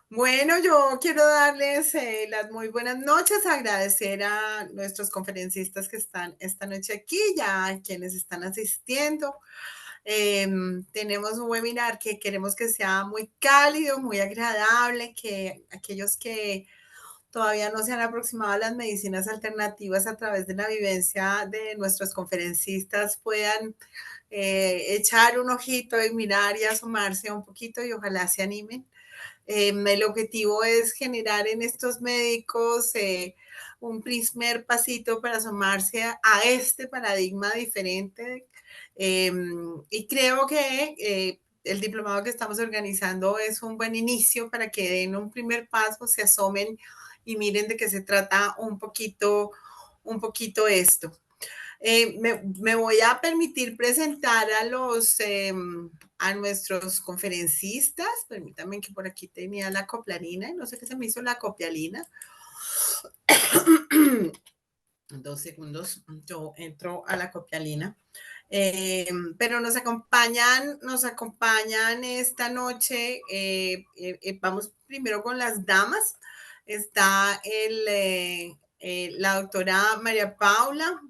Bueno, yo quiero darles las muy buenas noches, agradecer a nuestros conferencistas que están esta noche aquí, ya a quienes están asistiendo. Tenemos un webinar que queremos que sea muy cálido, muy agradable, que aquellos que todavía no se han aproximado a las medicinas alternativas a través de la vivencia de nuestros conferencistas puedan echar un ojito y mirar y asomarse un poquito y ojalá se animen. El objetivo es generar en estos médicos un primer pasito para asomarse a este paradigma diferente. Y creo que el diplomado que estamos organizando es un buen inicio para que den un primer paso, se asomen y miren de qué se trata un poquito esto. Me voy a permitir presentar a nuestros conferencistas. Permítanme que por aquí tenía la coplarina y no sé qué se me hizo la copialina. 2 segundos, yo entro a la copialina. Pero nos acompañan esta noche. Vamos primero con las damas. Está la doctora María Paula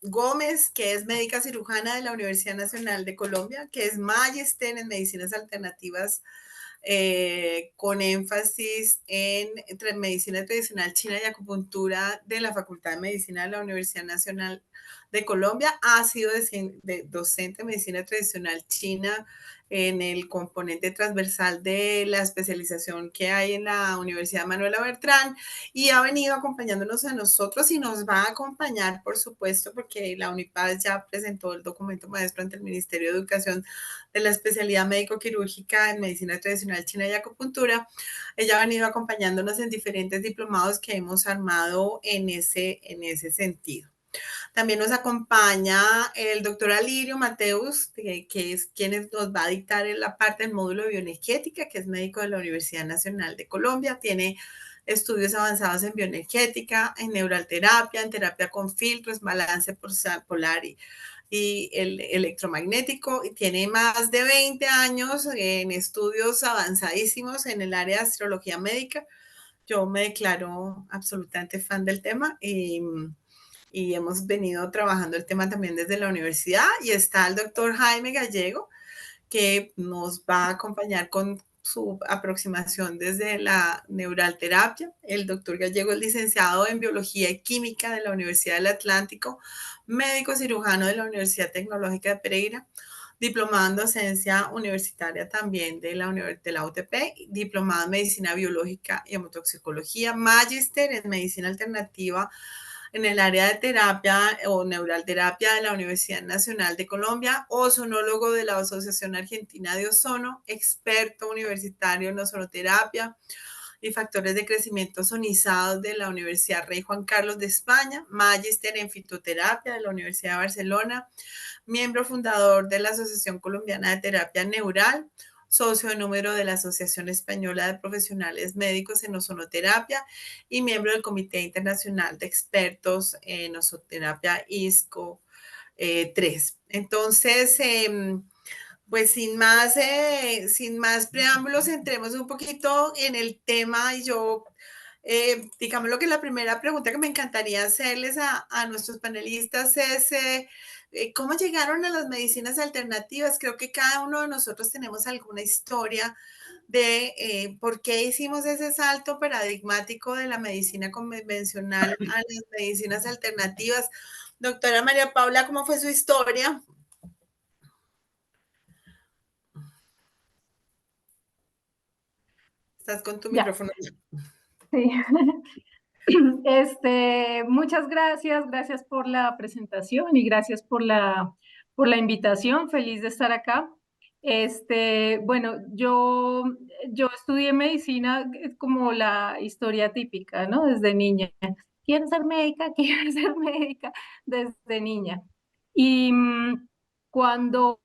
Gómez, que es médica cirujana de la Universidad Nacional de Colombia, que es magíster en medicinas alternativas con énfasis en medicina tradicional china y acupuntura de la Facultad de Medicina de la Universidad Nacional de Colombia. Ha sido docente de medicina tradicional china en el componente transversal de la especialización que hay en la Universidad Manuela Bertrán y ha venido acompañándonos a nosotros y nos va a acompañar, por supuesto, porque la UNIPAD ya presentó el documento maestro ante el Ministerio de Educación de la especialidad médico-quirúrgica en medicina tradicional china y acupuntura. Ella ha venido acompañándonos en diferentes diplomados que hemos armado en ese sentido. También nos acompaña el doctor Alirio Mateus, que es quien nos va a dictar en la parte del módulo de bioenergética, que es médico de la Universidad Nacional de Colombia. Tiene estudios avanzados en bioenergética, en neuralterapia, en terapia con filtros, balance polar y el electromagnético, y tiene más de 20 años en estudios avanzadísimos en el área de astrología médica. Yo me declaro absolutamente fan del tema y hemos venido trabajando el tema también desde la universidad. Y está el doctor Jaime Gallego, que nos va a acompañar con su aproximación desde la neuralterapia. El doctor Gallego es licenciado en Biología y Química de la Universidad del Atlántico, médico cirujano de la Universidad Tecnológica de Pereira, diplomado en docencia universitaria también de la UTP, diplomado en medicina biológica y hemotoxicología, magíster en medicina alternativa en el área de terapia o neuralterapia de la Universidad Nacional de Colombia, ozonólogo de la Asociación Argentina de Ozono, experto universitario en ozonoterapia y factores de crecimiento sonizados de la Universidad Rey Juan Carlos de España, magíster en fitoterapia de la Universidad de Barcelona, miembro fundador de la Asociación Colombiana de Terapia Neural, socio número de la Asociación Española de Profesionales Médicos en Ozonoterapia y miembro del Comité Internacional de Expertos en Ozonoterapia ISCO 3. Entonces, pues sin más preámbulos, entremos un poquito en el tema y yo, digamos lo que la primera pregunta que me encantaría hacerles a nuestros panelistas es, ¿cómo llegaron a las medicinas alternativas? Creo que cada uno de nosotros tenemos alguna historia de por qué hicimos ese salto paradigmático de la medicina convencional a las medicinas alternativas. Doctora María Paula, ¿cómo fue su historia? Estás con tu Ya, micrófono. sí. Muchas gracias, gracias por la presentación y gracias por la invitación. Feliz de estar acá. Bueno, yo estudié medicina como la historia típica, ¿no? Desde niña. Quiero ser médica, quiero ser médica desde niña. Y cuando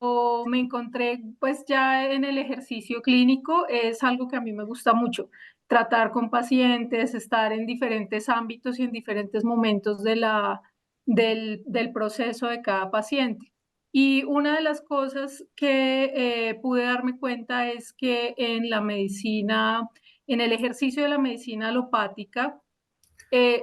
me encontré pues ya en el ejercicio clínico, es algo que a mí me gusta mucho tratar con pacientes, estar en diferentes ámbitos y en diferentes momentos del proceso de cada paciente. Y una de las cosas que pude darme cuenta es que en la medicina, en el ejercicio de la medicina alopática,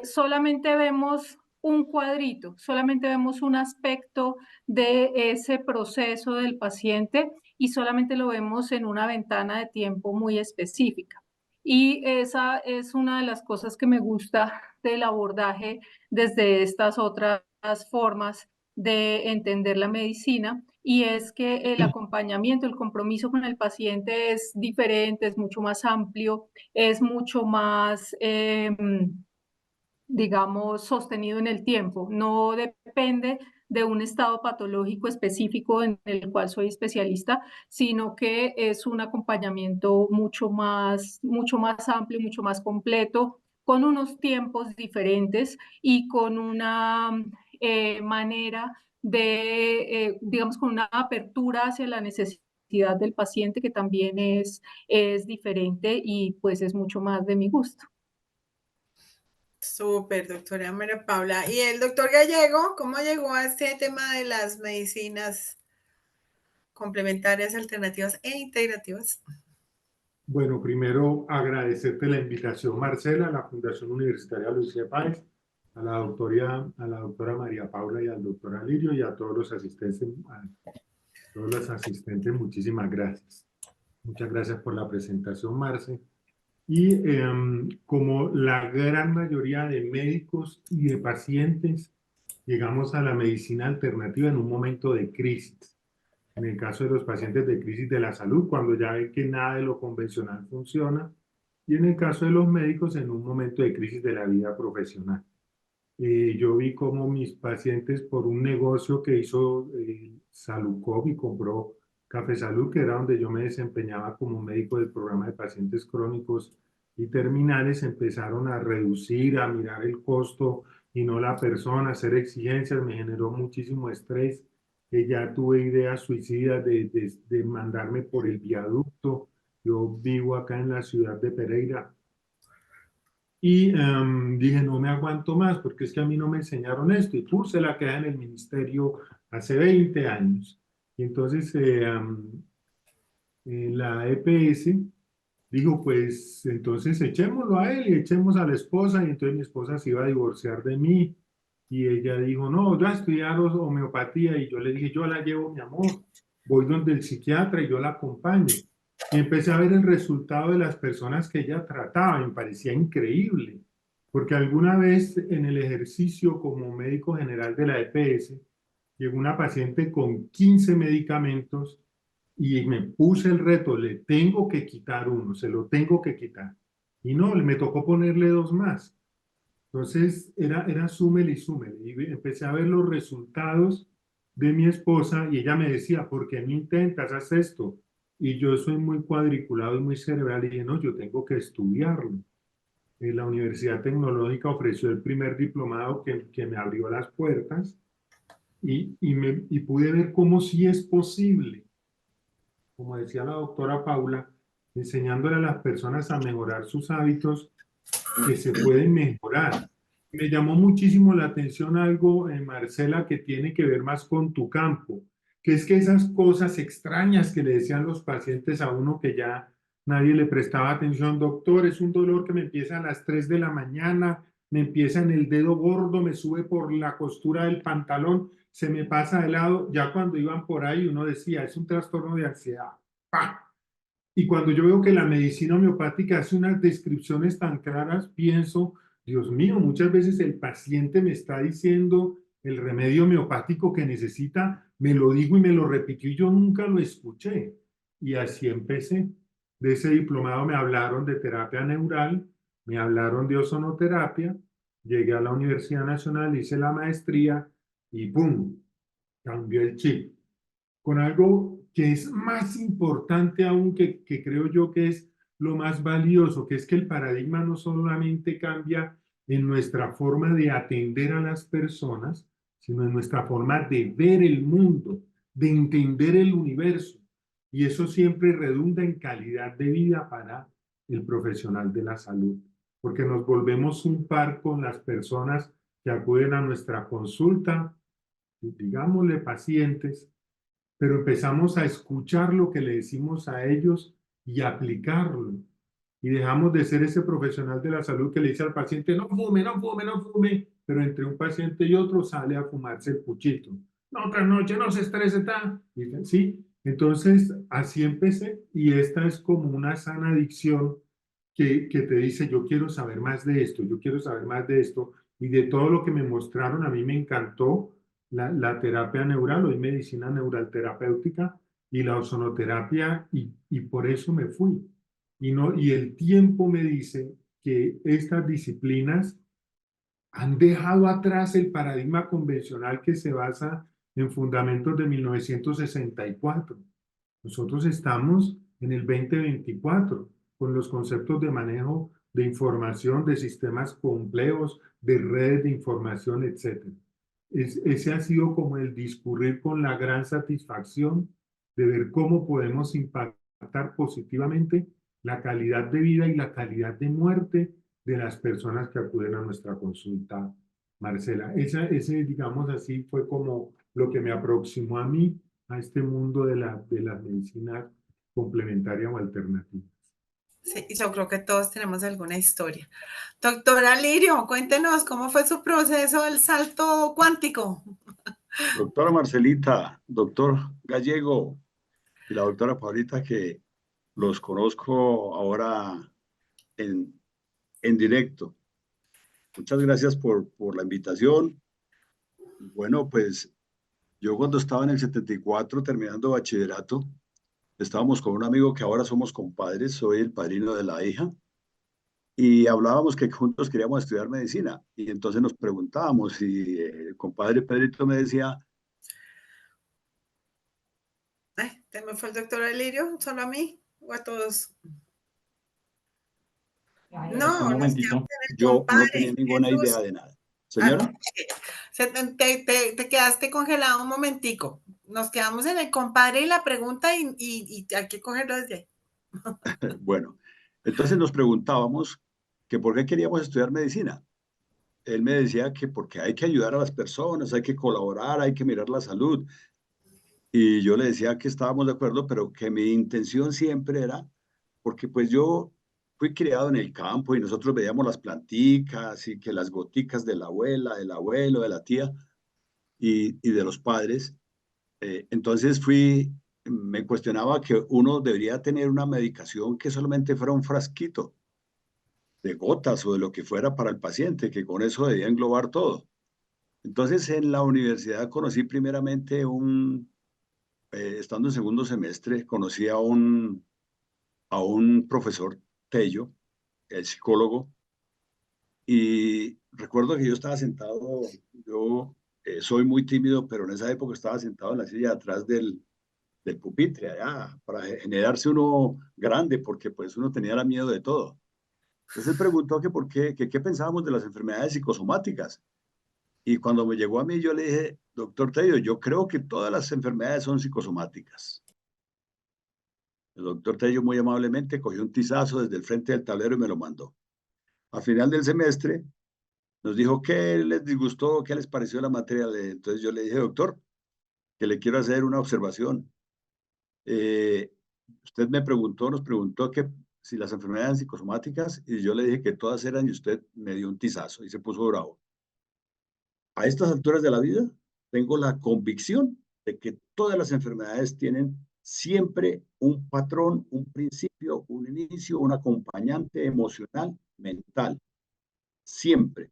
solamente vemos un cuadrito, solamente vemos un aspecto de ese proceso del paciente y solamente lo vemos en una ventana de tiempo muy específica. Y esa es una de las cosas que me gusta del abordaje desde estas otras formas de entender la medicina, y es que el acompañamiento, el compromiso con el paciente es diferente, es mucho más amplio, es mucho más digamos, sostenido en el tiempo. No depende de un estado patológico específico en el cual soy especialista, sino que es un acompañamiento mucho más amplio, mucho más completo, con unos tiempos diferentes y con una manera de, digamos, con una apertura hacia la necesidad del paciente que también es diferente y pues es mucho más de mi gusto. Súper, doctora María Paula. ¿Y el doctor Gallego, cómo llegó a este tema de las medicinas complementarias, alternativas e integrativas? Bueno, primero agradecerte la invitación, Marcela, a la Fundación Universitaria Lucía Páez, a la doctora María Paula y al doctor Alirio y a todos los asistentes, muchísimas gracias. Muchas gracias por la presentación, Marce. Y como la gran mayoría de médicos y de pacientes, llegamos a la medicina alternativa en un momento de crisis. En el caso de los pacientes de crisis de la salud, cuando ya ven que nada de lo convencional funciona, y en el caso de los médicos, en un momento de crisis de la vida profesional. Yo vi como mis pacientes, por un negocio que hizo Salucop y compró Café Salud, que era donde yo me desempeñaba como médico del programa de pacientes crónicos y terminales, empezaron a reducir, a mirar el costo y no la persona, hacer exigencias, me generó muchísimo estrés, que ya tuve ideas suicidas de mandarme por el viaducto. Yo vivo acá en la ciudad de Pereira, y dije, no me aguanto más, porque es que a mí no me enseñaron esto. Y puse la queja en el ministerio hace 20 años. Y entonces la EPS dijo, pues entonces echémoslo a él y echemos a la esposa. Y entonces mi esposa se iba a divorciar de mí. Y ella dijo, no, yo a estudiar homeopatía. Y yo le dije, yo la llevo, mi amor. Voy donde el psiquiatra y yo la acompaño. Y empecé a ver el resultado de las personas que ella trataba. Me parecía increíble. Porque alguna vez en el ejercicio como médico general de la EPS, llegó una paciente con 15 medicamentos y me puse el reto, le tengo que quitar uno, se lo tengo que quitar. Y no, me tocó ponerle dos más. Entonces era súmele y súmele. Y empecé a ver los resultados de mi esposa y ella me decía, ¿por qué no intentas, haz esto? Y yo soy muy cuadriculado y muy cerebral y dije, no, yo tengo que estudiarlo. La Universidad Tecnológica ofreció el primer diplomado que me abrió las puertas y pude ver cómo sí es posible, como decía la doctora Paula, enseñándole a las personas a mejorar sus hábitos que se pueden mejorar. Me llamó muchísimo la atención algo, Marcela, que tiene que ver más con tu campo, que es que esas cosas extrañas que le decían los pacientes a uno que ya nadie le prestaba atención, doctor, es un dolor que me empieza a las 3 de la mañana, me empieza en el dedo gordo, me sube por la costura del pantalón, se me pasa de lado, ya cuando iban por ahí uno decía, es un trastorno de ansiedad. ¡Pah! Y cuando yo veo que la medicina homeopática hace unas descripciones tan claras, pienso, Dios mío, muchas veces el paciente me está diciendo el remedio homeopático que necesita, me lo dijo y me lo repitió y yo nunca lo escuché. Y así empecé. De ese diplomado me hablaron de terapia neural, me hablaron de ozonoterapia, llegué a la Universidad Nacional, hice la maestría y ¡pum! Cambió el chip con algo que es más importante aún, que creo yo que es lo más valioso, que es que el paradigma no solamente cambia en nuestra forma de atender a las personas, sino en nuestra forma de ver el mundo, de entender el universo. Y eso siempre redunda en calidad de vida para el profesional de la salud, porque nos volvemos un par con las personas que acuden a nuestra consulta, digámosle pacientes, pero empezamos a escuchar lo que le decimos a ellos y aplicarlo. Y dejamos de ser ese profesional de la salud que le dice al paciente, no fume, no fume, no fume, pero entre un paciente y otro sale a fumarse el puchito. No, otra noche, no se estrese, está. ¿Sí? Entonces, así empecé y esta es como una sana adicción que te dice, yo quiero saber más de esto, yo quiero saber más de esto. Y de todo lo que me mostraron, a mí me encantó la terapia neural, hoy medicina neural terapéutica y la ozonoterapia y por eso me fui. Y, no, y el tiempo me dice que estas disciplinas han dejado atrás el paradigma convencional que se basa en fundamentos de 1964. Nosotros estamos en el 2024 con los conceptos de manejo de información, de sistemas complejos, de redes de información, etc. Ese ha sido como el discurrir con la gran satisfacción de ver cómo podemos impactar positivamente la calidad de vida y la calidad de muerte de las personas que acuden a nuestra consulta, Marcela. Ese, digamos así, fue como lo que me aproximó a mí, a este mundo de las medicinas complementarias o alternativas. Sí, yo creo que todos tenemos alguna historia. Doctora Lirio, cuéntenos cómo fue su proceso del salto cuántico. Doctora Marcelita, doctor Gallego y la doctora Paulita, que los conozco ahora en directo. Muchas gracias por la invitación. Bueno, pues yo cuando estaba en el 74 terminando bachillerato, estábamos con un amigo que ahora somos compadres, soy el padrino de la hija, y hablábamos que juntos queríamos estudiar medicina. Y entonces nos preguntábamos y el compadre Pedrito me decía, Ay, ¿te me fue el doctor Lirio? ¿Solo a mí o a todos? Un No, nos quedamos momentito. en el yo no tenía compadre, ninguna idea Jesús. de nada. Ah, Señora, te quedaste congelado un momentico. Nos quedamos en el compadre y la pregunta y hay que cogerlo desde ahí. bueno, entonces nos preguntábamos que por qué queríamos estudiar medicina. Él me decía que porque hay que ayudar a las personas, hay que colaborar, hay que mirar la salud. Y yo le decía que estábamos de acuerdo, pero que mi intención siempre era, porque pues yo fui criado en el campo y nosotros veíamos las planticas y que las goticas de la abuela, del abuelo, de la tía y de los padres. Entonces me cuestionaba que uno debería tener una medicación que solamente fuera un frasquito de gotas o de lo que fuera para el paciente, que con eso debía englobar todo. Entonces en la universidad conocí primeramente estando en segundo semestre, conocí a un profesor Tello, el psicólogo, y recuerdo que yo estaba sentado, yo soy muy tímido, pero en esa época estaba sentado en la silla de atrás del pupitre allá, para generarse uno grande, porque pues uno tenía la miedo de todo. Entonces él preguntó que por qué, que qué pensábamos de las enfermedades psicosomáticas. Y cuando me llegó a mí, yo le dije, doctor Tello, yo creo que todas las enfermedades son psicosomáticas. El doctor Tello muy amablemente cogió un tizazo desde el frente del tablero y me lo mandó. A final del semestre nos dijo qué les disgustó, qué les pareció la materia. Entonces yo le dije, doctor, que le quiero hacer una observación. Eh, Usted nos preguntó que si las enfermedades eran psicosomáticas y yo le dije que todas eran y usted me dio un tizazo y se puso bravo. A estas alturas de la vida tengo la convicción de que todas las enfermedades tienen siempre un patrón, un principio, un inicio, un acompañante emocional, mental. Siempre.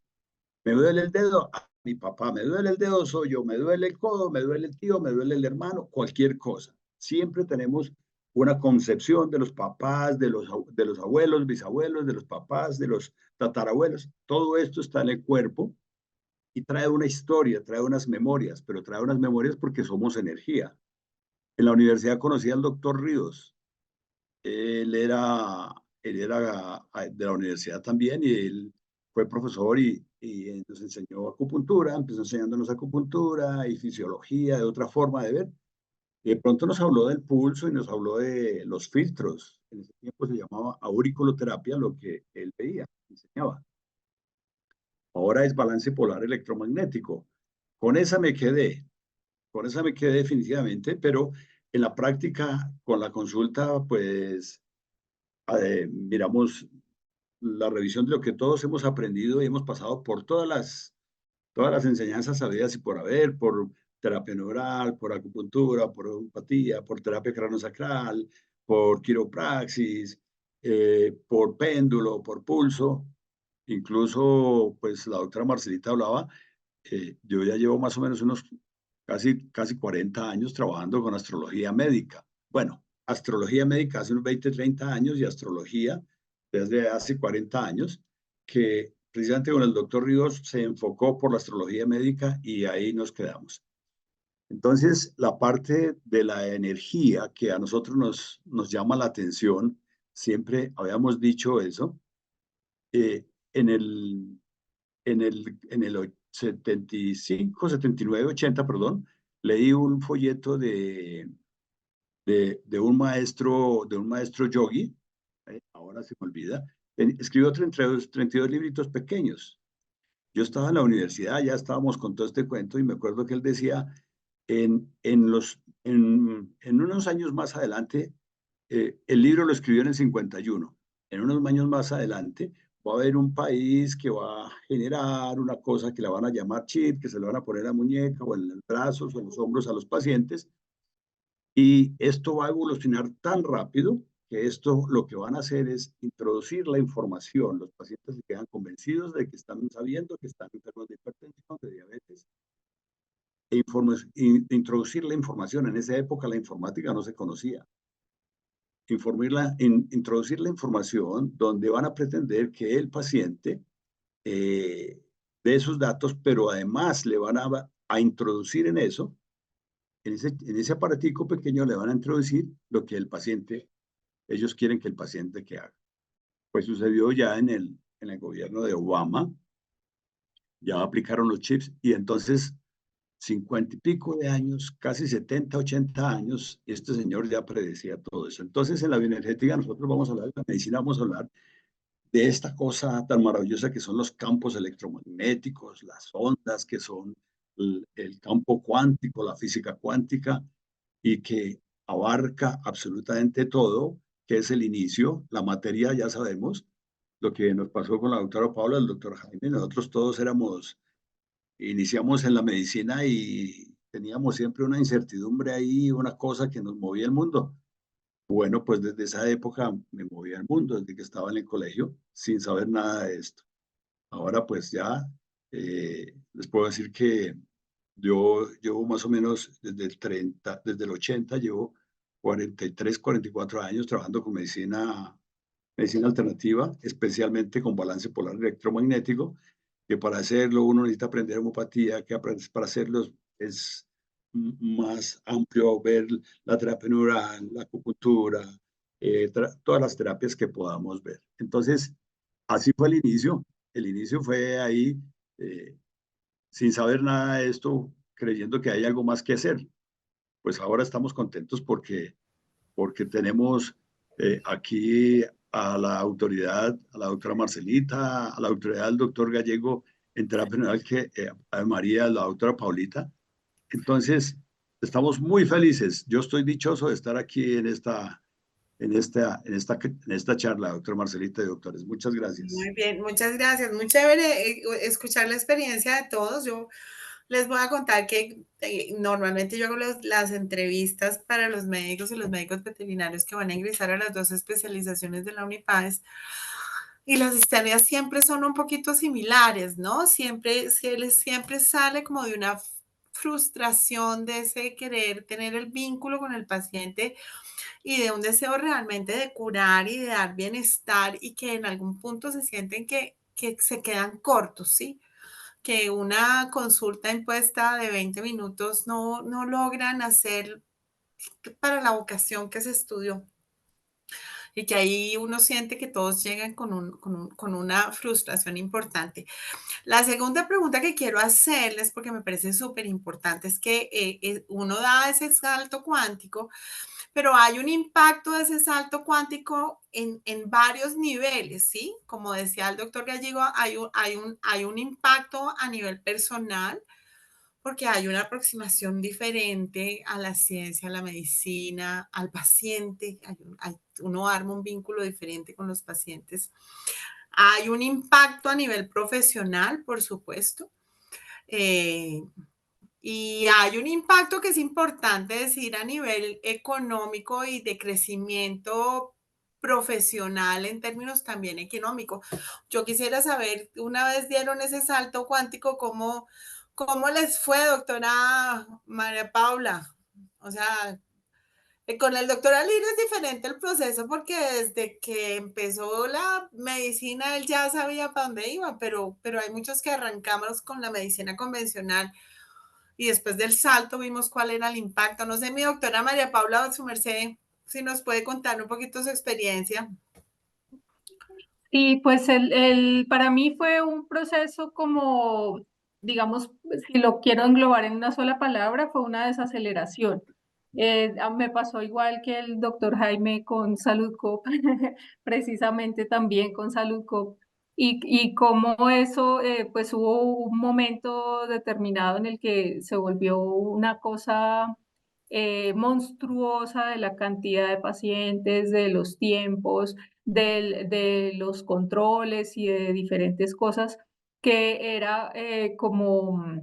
Me duele el dedo, a mi papá, me duele el dedo, soy yo, me duele el codo, me duele el tío, me duele el hermano, cualquier cosa. Siempre tenemos una concepción de los papás, de los abuelos, bisabuelos, de los papás, de los tatarabuelos. Todo esto está en el cuerpo y trae una historia, trae unas memorias, pero trae unas memorias porque somos energía. En la universidad conocí al doctor Ríos. Él era de la universidad también y él fue profesor y nos enseñó acupuntura, empezó enseñándonos acupuntura y fisiología, de otra forma de ver. Y de pronto nos habló del pulso y nos habló de los filtros. En ese tiempo se llamaba auriculoterapia, lo que él veía, enseñaba. Ahora es balance polar electromagnético. Con esa me quedé. con esa me quedé definitivamente, pero en la práctica, con la consulta, pues miramos la revisión de lo que todos hemos aprendido y hemos pasado por todas las enseñanzas habidas y por haber, por terapia neural, por acupuntura, por homeopatía, por terapia craniosacral, por quiropraxis, por péndulo, por pulso. Incluso, pues la doctora Marcelita hablaba, yo ya llevo más o menos unos casi 40 años trabajando con astrología médica. Bueno, astrología médica hace unos 20, 30 años y astrología desde hace 40 años, que precisamente con el doctor Ríos se enfocó por la astrología médica y ahí nos quedamos. Entonces, la parte de la energía que a nosotros nos llama la atención, siempre habíamos dicho eso, en el 75, 79, 80, perdón, leí un folleto de un maestro yogi, ahora se me olvida, escribió 32 libritos pequeños. Yo estaba en la universidad, ya estábamos con todo este cuento y me acuerdo que él decía, en unos años más adelante, el libro lo escribió en el 51, en unos años más adelante va a haber un país que va a generar una cosa que la van a llamar chip, que se le van a poner a la muñeca o en los brazos o en los hombros a los pacientes, y esto va a evolucionar tan rápido que esto lo que van a hacer es introducir la información. Los pacientes se quedan convencidos de que están sabiendo que están enfermos de hipertensión, de diabetes, introducir la información. En esa época la informática no se conocía. Introducir la información donde van a pretender que el paciente dé esos datos, pero además le van a introducir en eso, en ese aparatico pequeño le van a introducir lo que el paciente, ellos quieren que el paciente que haga. Pues sucedió ya en el gobierno de Obama, ya aplicaron los chips y entonces 50 y pico de años, casi 70, 80 años, este señor ya predecía todo eso. Entonces en la bioenergética nosotros vamos a hablar de la medicina, vamos a hablar de esta cosa tan maravillosa que son los campos electromagnéticos, las ondas, que son el campo cuántico, la física cuántica, y que abarca absolutamente todo, que es el inicio, la materia, ya sabemos, lo que nos pasó con la doctora Paula, el doctor Jaime, nosotros todos iniciamos en la medicina y teníamos siempre una incertidumbre ahí, una cosa que nos movía el mundo. Bueno, pues desde esa época me movía el mundo, desde que estaba en el colegio, sin saber nada de esto. Ahora pues ya les puedo decir que yo llevo más o menos desde el 80, llevo 43, 44 años trabajando con medicina alternativa, especialmente con balance polar electromagnético, que para hacerlo uno necesita aprender homeopatía, que para hacerlo es más amplio ver la terapia neural, la acupuntura, todas las terapias que podamos ver. Entonces, así fue el inicio. El inicio fue ahí, sin saber nada de esto, creyendo que hay algo más que hacer. Pues ahora estamos contentos porque tenemos aquí a la autoridad, a la doctora Marcelita, a la autoridad del doctor Gallego en terapia neural, que a María, la doctora Paulita. Entonces, estamos muy felices. Yo estoy dichoso de estar aquí en esta charla, doctora Marcelita y doctores. Muchas gracias. Muy bien, muchas gracias. Muy chévere escuchar la experiencia de todos. Yo les voy a contar que normalmente yo hago las entrevistas para los médicos y los médicos veterinarios que van a ingresar a las 2 especializaciones de la Unipaz. Y las historias siempre son un poquito similares, ¿no? Siempre sale como de una frustración de ese querer tener el vínculo con el paciente y de un deseo realmente de curar y de dar bienestar y que en algún punto se sienten que se quedan cortos, ¿sí? Que una consulta impuesta de 20 minutos no logran hacer para la vocación que se estudió. Y que ahí uno siente que todos llegan con una frustración importante. La segunda pregunta que quiero hacerles, porque me parece súper importante, es que uno da ese salto cuántico, pero hay un impacto de ese salto cuántico en varios niveles, ¿sí? Como decía el doctor Gallego, hay un impacto a nivel personal, porque hay una aproximación diferente a la ciencia, a la medicina, al paciente. Uno arma un vínculo diferente con los pacientes. Hay un impacto a nivel profesional, por supuesto. Y hay un impacto que es importante decir a nivel económico y de crecimiento profesional en términos también económicos. Yo quisiera saber, una vez dieron ese salto cuántico, ¿cómo les fue, doctora María Paula? O sea, con el doctor Alir es diferente el proceso porque desde que empezó la medicina él ya sabía para dónde iba, pero hay muchos que arrancamos con la medicina convencional y después del salto vimos cuál era el impacto. No sé, mi doctora María Paula, su merced, si nos puede contar un poquito su experiencia. Y pues para mí fue un proceso como, digamos, si lo quiero englobar en una sola palabra, fue una desaceleración. Me pasó igual que el doctor Jaime con Salud Cop, precisamente también con Salud Cop. Y como eso, pues hubo un momento determinado en el que se volvió una cosa monstruosa de la cantidad de pacientes, de los tiempos, de los controles y de diferentes cosas, que era como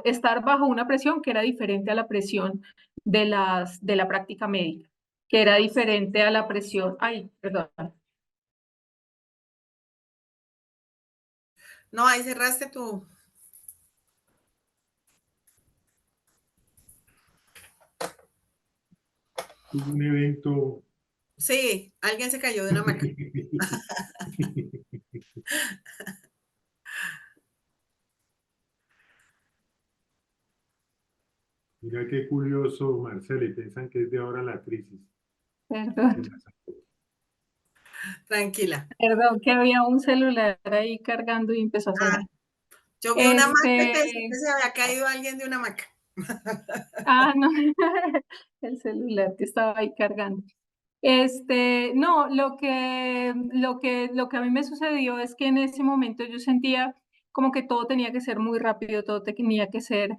estar bajo una presión que era diferente a la presión de la práctica médica, que era diferente a la presión, ay, perdón. No, ahí cerraste tú. Hubo un evento. Sí, alguien se cayó de una hamaca. Mira qué curioso, Marcela, y piensan que es de ahora la crisis. Perdón, Tranquila. perdón, que había un celular ahí cargando y empezó a sonar. Yo vi una hamaca y pensé Este, que se había caído alguien de una hamaca. no, el celular que estaba ahí cargando. No, lo que a mí me sucedió es que en ese momento yo sentía como que todo tenía que ser muy rápido, todo tenía que ser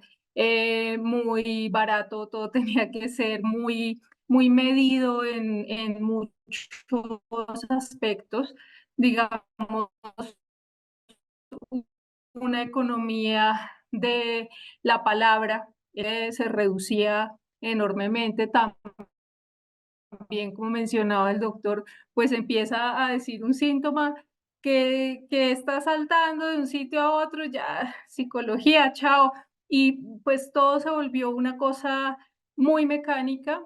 muy barato, todo tenía que ser muy medido en muchos aspectos. Digamos, una economía de la palabra se reducía enormemente. También, como mencionaba el doctor, pues empieza a decir un síntoma que está saltando de un sitio a otro, ya psicología, chao. Y pues todo se volvió una cosa muy mecánica,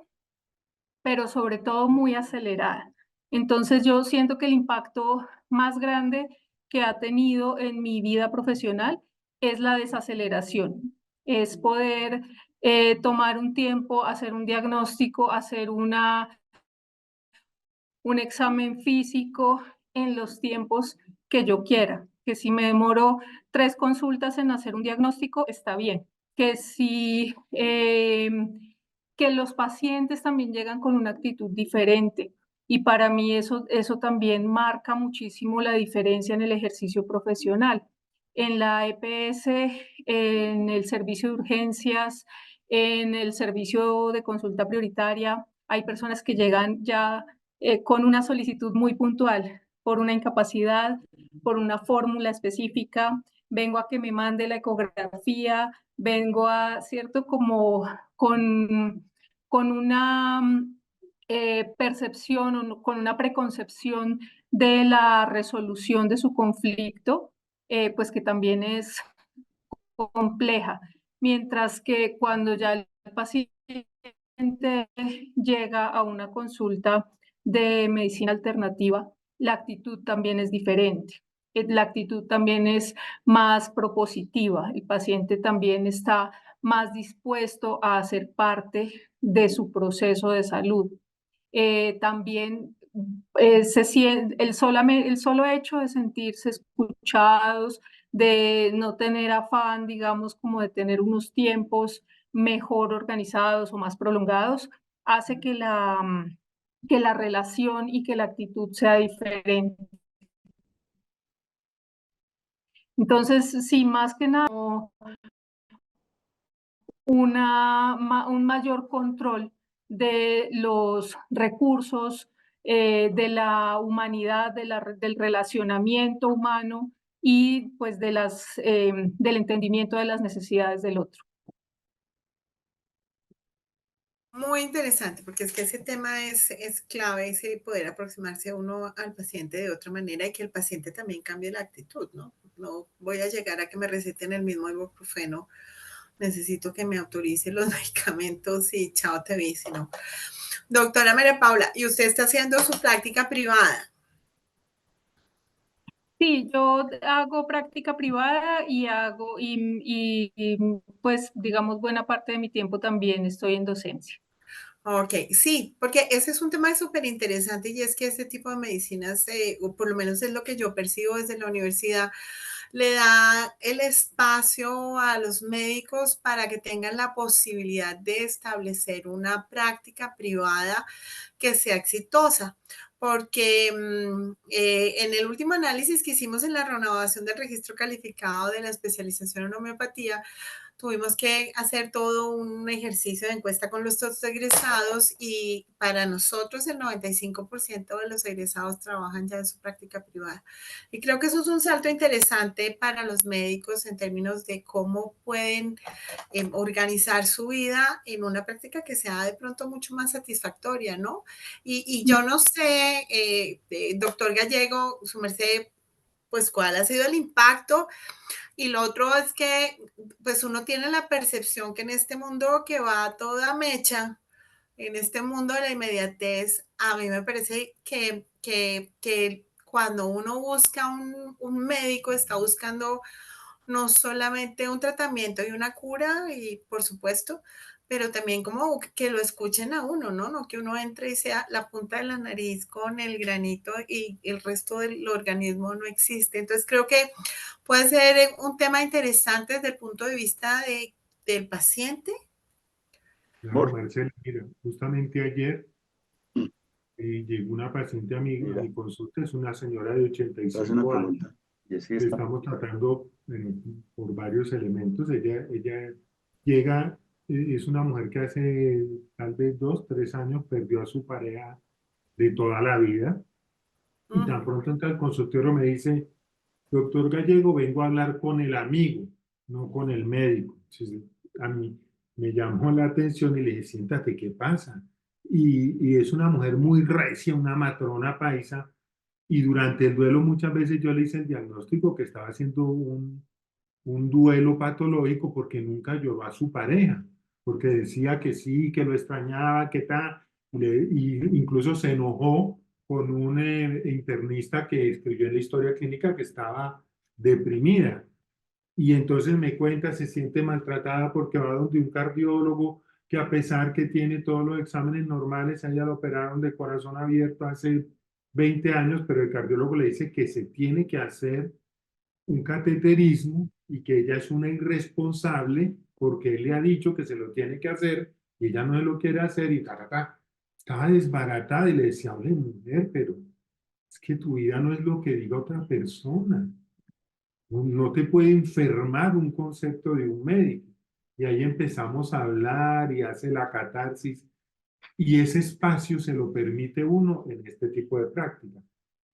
pero sobre todo muy acelerada. Entonces yo siento que el impacto más grande que ha tenido en mi vida profesional es la desaceleración, es poder tomar un tiempo, hacer un diagnóstico, hacer un examen físico en los tiempos que yo quiera, que si me demoro 3 consultas en hacer un diagnóstico, está bien, que si que los pacientes también llegan con una actitud diferente. Y para mí eso también marca muchísimo la diferencia en el ejercicio profesional. En la EPS, en el servicio de urgencias, en el servicio de consulta prioritaria, hay personas que llegan ya con una solicitud muy puntual, por una incapacidad, por una fórmula específica, vengo a que me mande la ecografía, vengo a, ¿cierto? Como con una percepción o con una preconcepción de la resolución de su conflicto, pues que también es compleja, mientras que cuando ya el paciente llega a una consulta de medicina alternativa, la actitud también es diferente. La actitud también es más propositiva. El paciente también está más dispuesto a hacer parte de su proceso de salud. También el solo hecho de sentirse escuchados, de no tener afán, digamos, como de tener unos tiempos mejor organizados o más prolongados, hace que la relación y que la actitud sea diferente. Entonces, sí, más que nada, un mayor control de los recursos, de la humanidad, del relacionamiento humano y pues del entendimiento de las necesidades del otro. Muy interesante, porque es que ese tema es clave, ese poder aproximarse a uno al paciente de otra manera y que el paciente también cambie la actitud, ¿no? No voy a llegar a que me receten el mismo ibuprofeno, necesito que me autorice los medicamentos y chao te vi, sino. Doctora María Paula, ¿y usted está haciendo su práctica privada? Sí, yo hago práctica privada pues digamos buena parte de mi tiempo también estoy en docencia. Ok, sí, porque ese es un tema súper interesante y es que este tipo de medicinas, o por lo menos es lo que yo percibo desde la universidad, le da el espacio a los médicos para que tengan la posibilidad de establecer una práctica privada que sea exitosa. Porque en el último análisis que hicimos en la renovación del registro calificado de la especialización en homeopatía, tuvimos que hacer todo un ejercicio de encuesta con nuestros egresados y para nosotros el 95% de los egresados trabajan ya en su práctica privada. Y creo que eso es un salto interesante para los médicos en términos de cómo pueden organizar su vida en una práctica que sea de pronto mucho más satisfactoria, ¿no? Y yo no sé, doctor Gallego, su merced, pues cuál ha sido el impacto. Y lo otro es que, pues uno tiene la percepción que en este mundo que va a toda mecha, en este mundo de la inmediatez, a mí me parece que cuando uno busca un médico, está buscando no solamente un tratamiento y una cura, y por supuesto, pero también como que lo escuchen a uno, ¿no? No que uno entre y sea la punta de la nariz con el granito y el resto del organismo no existe. Entonces creo que puede ser un tema interesante desde el punto de vista del paciente. Claro, Marcela, mira, justamente ayer Mm, llegó una paciente a Mira, mi consulta, es una señora de te hace una 85 años. pregunta. Y es que Le está. estamos tratando por varios elementos. Ella llega, es una mujer que hace tal vez 2, 3 años perdió a su pareja de toda la vida y tan pronto entra al consultorio me dice, doctor Gallego, vengo a hablar con el amigo, no con el médico. Entonces, a mí me llamó la atención y le dije, siéntate, ¿qué pasa? Y es una mujer muy recia, una matrona paisa, y durante el duelo muchas veces yo le hice el diagnóstico que estaba haciendo un duelo patológico porque nunca lloró a su pareja, porque decía que sí, que lo extrañaba, que tal, y incluso se enojó con un internista que escribió en la historia clínica que estaba deprimida. Y entonces me cuenta, se siente maltratada porque va donde un cardiólogo que a pesar que tiene todos los exámenes normales, a ella la operaron de corazón abierto hace 20 años, pero el cardiólogo le dice que se tiene que hacer un cateterismo y que ella es una irresponsable porque él le ha dicho que se lo tiene que hacer y ella no se lo quiere hacer y ta. Estaba desbaratada y le decía, oye, mujer, pero es que tu vida no es lo que diga otra persona. No te puede enfermar un concepto de un médico. Y ahí empezamos a hablar y hace la catarsis. Y ese espacio se lo permite uno en este tipo de práctica.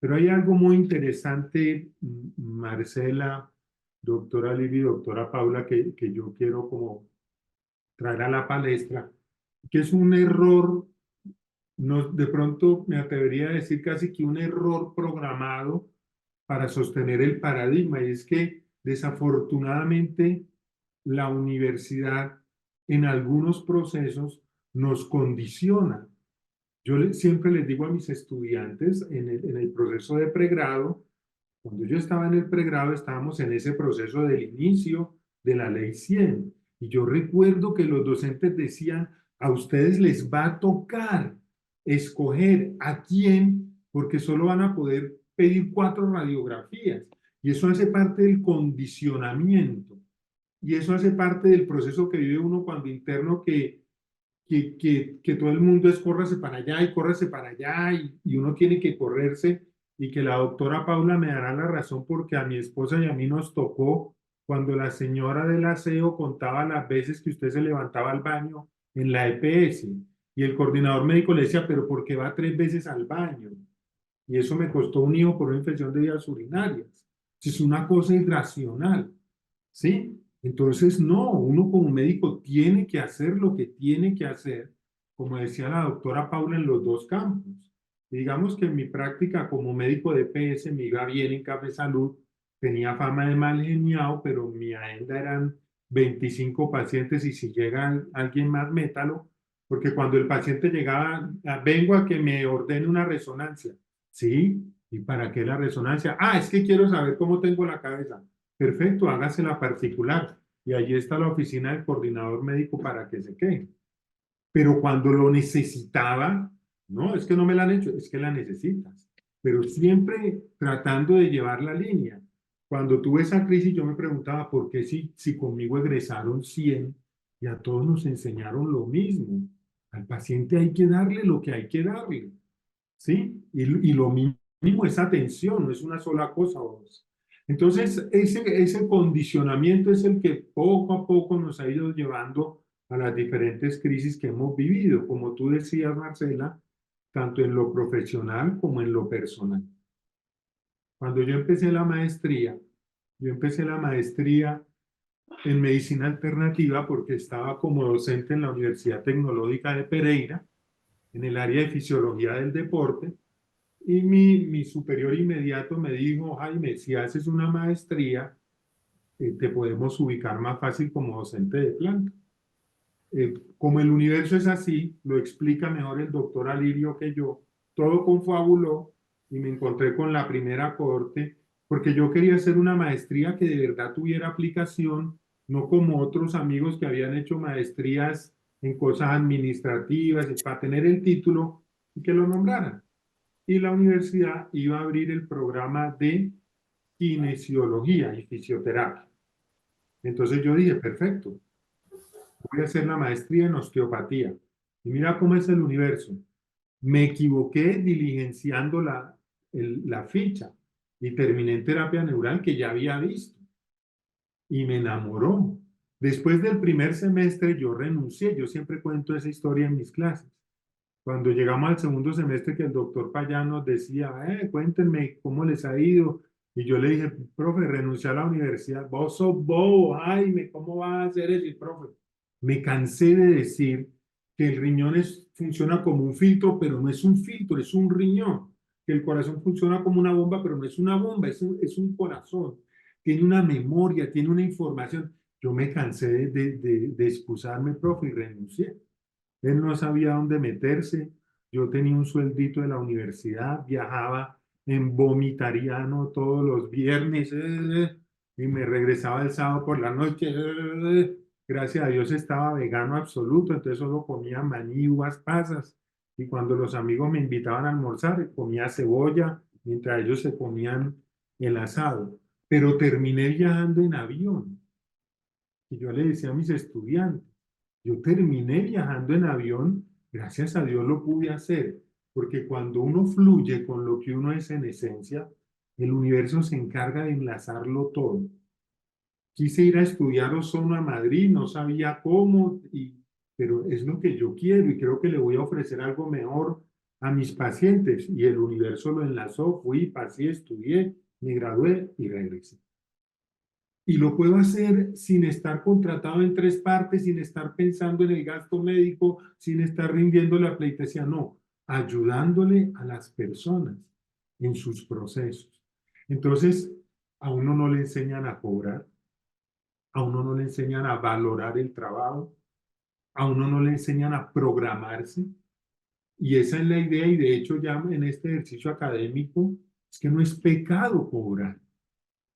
Pero hay algo muy interesante, Marcela, doctora Livi, doctora Paula, que yo quiero como traer a la palestra, que es un error, no, de pronto me atrevería a decir casi que un error programado para sostener el paradigma, y es que desafortunadamente la universidad en algunos procesos nos condiciona. Siempre les digo a mis estudiantes en el proceso de pregrado, cuando yo estaba en el pregrado estábamos en ese proceso del inicio de la ley 100 y yo recuerdo que los docentes decían, a ustedes les va a tocar escoger a quién, porque solo van a poder pedir 4 radiografías y eso hace parte del condicionamiento y eso hace parte del proceso que vive uno cuando interno que todo el mundo es córrase para allá y córrase para allá y uno tiene que correrse y que la doctora Paula me dará la razón porque a mi esposa y a mí nos tocó cuando la señora del aseo contaba las veces que usted se levantaba al baño en la EPS y el coordinador médico le decía, pero ¿por qué va 3 veces al baño? Y eso me costó un hijo por una infección de vías urinarias. Es una cosa irracional, ¿sí? Entonces, no, uno como médico tiene que hacer lo que tiene que hacer, como decía la doctora Paula, en los dos campos. Y digamos que en mi práctica como médico de EPS me iba bien en Café Salud, tenía fama de mal geniado, pero mi agenda eran 25 pacientes y si llega alguien más, métalo, porque cuando el paciente llegaba, vengo a que me ordene una resonancia. Sí, ¿y para qué la resonancia? Ah, es que quiero saber cómo tengo la cabeza. Perfecto, hágase la particular. Y allí está la oficina del coordinador médico para que se quede. Pero cuando lo necesitaba, no, es que no me la han hecho, es que la necesitas. Pero siempre tratando de llevar la línea. Cuando tuve esa crisis, yo me preguntaba, ¿por qué si conmigo egresaron 100 y a todos nos enseñaron lo mismo? Al paciente hay que darle lo que hay que darle. ¿Sí? Y lo mínimo es atención, no es una sola cosa. Vos. Entonces, ese condicionamiento es el que poco a poco nos ha ido llevando a las diferentes crisis que hemos vivido, como tú decías, Marcela, tanto en lo profesional como en lo personal. Cuando yo empecé la maestría en medicina alternativa porque estaba como docente en la Universidad Tecnológica de Pereira, en el área de fisiología del deporte, y mi superior inmediato me dijo, Jaime, si haces una maestría, te podemos ubicar más fácil como docente de planta. Como el universo es así, lo explica mejor el doctor Alirio que yo, todo confabuló y me encontré con la primera corte, porque yo quería hacer una maestría que de verdad tuviera aplicación, no como otros amigos que habían hecho maestrías en cosas administrativas, para tener el título y que lo nombraran. Y la universidad iba a abrir el programa de kinesiología y fisioterapia. Entonces yo dije, perfecto, voy a hacer la maestría en osteopatía. Y mira cómo es el universo. Me equivoqué diligenciando la ficha y terminé en terapia neural que ya había visto. Y me enamoró. Después del primer semestre yo renuncié. Yo siempre cuento esa historia en mis clases. Cuando llegamos al segundo semestre que el doctor Payán nos decía, cuéntenme cómo les ha ido. Y yo le dije, profe, renuncié a la universidad. Vos sos bobo, Jaime, ¿cómo vas a hacer eso? Y profe, me cansé de decir que el riñón funciona como un filtro, pero no es un filtro, es un riñón. Que el corazón funciona como una bomba, pero no es una bomba, es un corazón. Tiene una memoria, tiene una información. Yo me cansé de excusarme, profe, y renuncié. Él no sabía dónde meterse. Yo tenía un sueldito de la universidad, viajaba en vomitariano todos los viernes y me regresaba el sábado por la noche. Gracias a Dios estaba vegano absoluto, entonces solo comía maní, uvas pasas. Y cuando los amigos me invitaban a almorzar, comía cebolla mientras ellos se comían el asado. Pero terminé viajando en avión. Y yo le decía a mis estudiantes, yo terminé viajando en avión, gracias a Dios lo pude hacer, porque cuando uno fluye con lo que uno es en esencia, el universo se encarga de enlazarlo todo. Quise ir a estudiar ozono a Madrid, no sabía cómo, pero es lo que yo quiero y creo que le voy a ofrecer algo mejor a mis pacientes. Y el universo lo enlazó, fui, pasé, estudié, me gradué y regresé. Y lo puedo hacer sin estar contratado en 3 partes, sin estar pensando en el gasto médico, sin estar rindiendo la pleitesía, no, ayudándole a las personas en sus procesos. Entonces, a uno no le enseñan a cobrar, a uno no le enseñan a valorar el trabajo, a uno no le enseñan a programarse. Y esa es la idea, y de hecho ya en este ejercicio académico, es que no es pecado cobrar.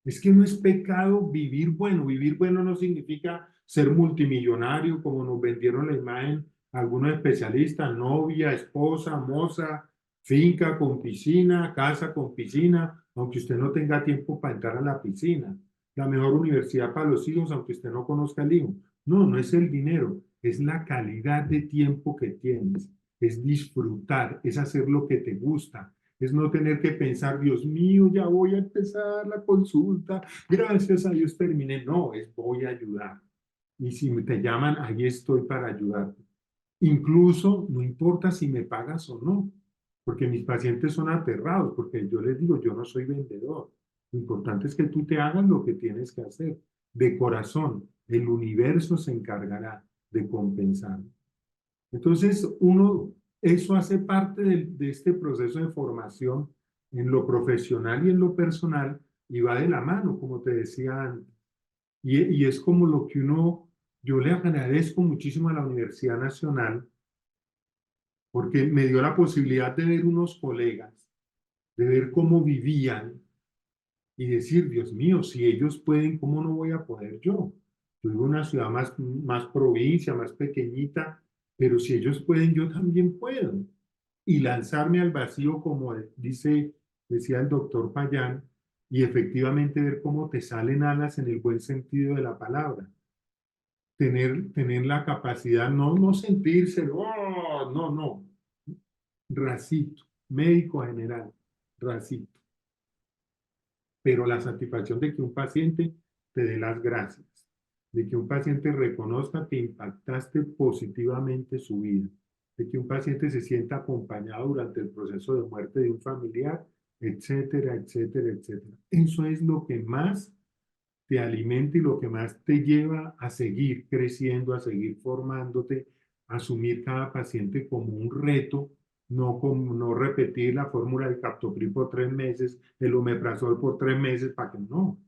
Es que no es pecado vivir bueno. Vivir bueno no significa ser multimillonario, como nos vendieron la imagen algunos especialistas, novia, esposa, moza, finca con piscina, casa con piscina, aunque usted no tenga tiempo para entrar a la piscina. La mejor universidad para los hijos, aunque usted no conozca el hijo. No, no es el dinero, es la calidad de tiempo que tienes, es disfrutar, es hacer lo que te gusta, es no tener que pensar, Dios mío, ya voy a empezar la consulta, gracias a Dios terminé. No, es voy a ayudar. Y si te llaman, ahí estoy para ayudarte. Incluso no importa si me pagas o no, porque mis pacientes son aterrados, porque yo les digo, yo no soy vendedor. Lo importante es que tú te hagas lo que tienes que hacer. De corazón, el universo se encargará de compensar. Entonces, eso hace parte de este proceso de formación en lo profesional y en lo personal, y va de la mano, como te decía antes. Y es como lo que yo le agradezco muchísimo a la Universidad Nacional, porque me dio la posibilidad de ver unos colegas, de ver cómo vivían y decir, Dios mío, si ellos pueden, ¿cómo no voy a poder yo? Yo vivo en una ciudad más provincia, más pequeñita, pero si ellos pueden, yo también puedo. Y lanzarme al vacío, como decía el doctor Payán, y efectivamente ver cómo te salen alas en el buen sentido de la palabra. Tener la capacidad, no sentirse, oh, no, racito, médico general, racito. Pero la satisfacción de que un paciente te dé las gracias, de que un paciente reconozca que impactaste positivamente su vida, de que un paciente se sienta acompañado durante el proceso de muerte de un familiar, etcétera, etcétera, etcétera. Eso es lo que más te alimenta y lo que más te lleva a seguir creciendo, a seguir formándote, a asumir cada paciente como un reto, no repetir la fórmula del captopril por 3 meses, el omeprazol por 3 meses, para que no,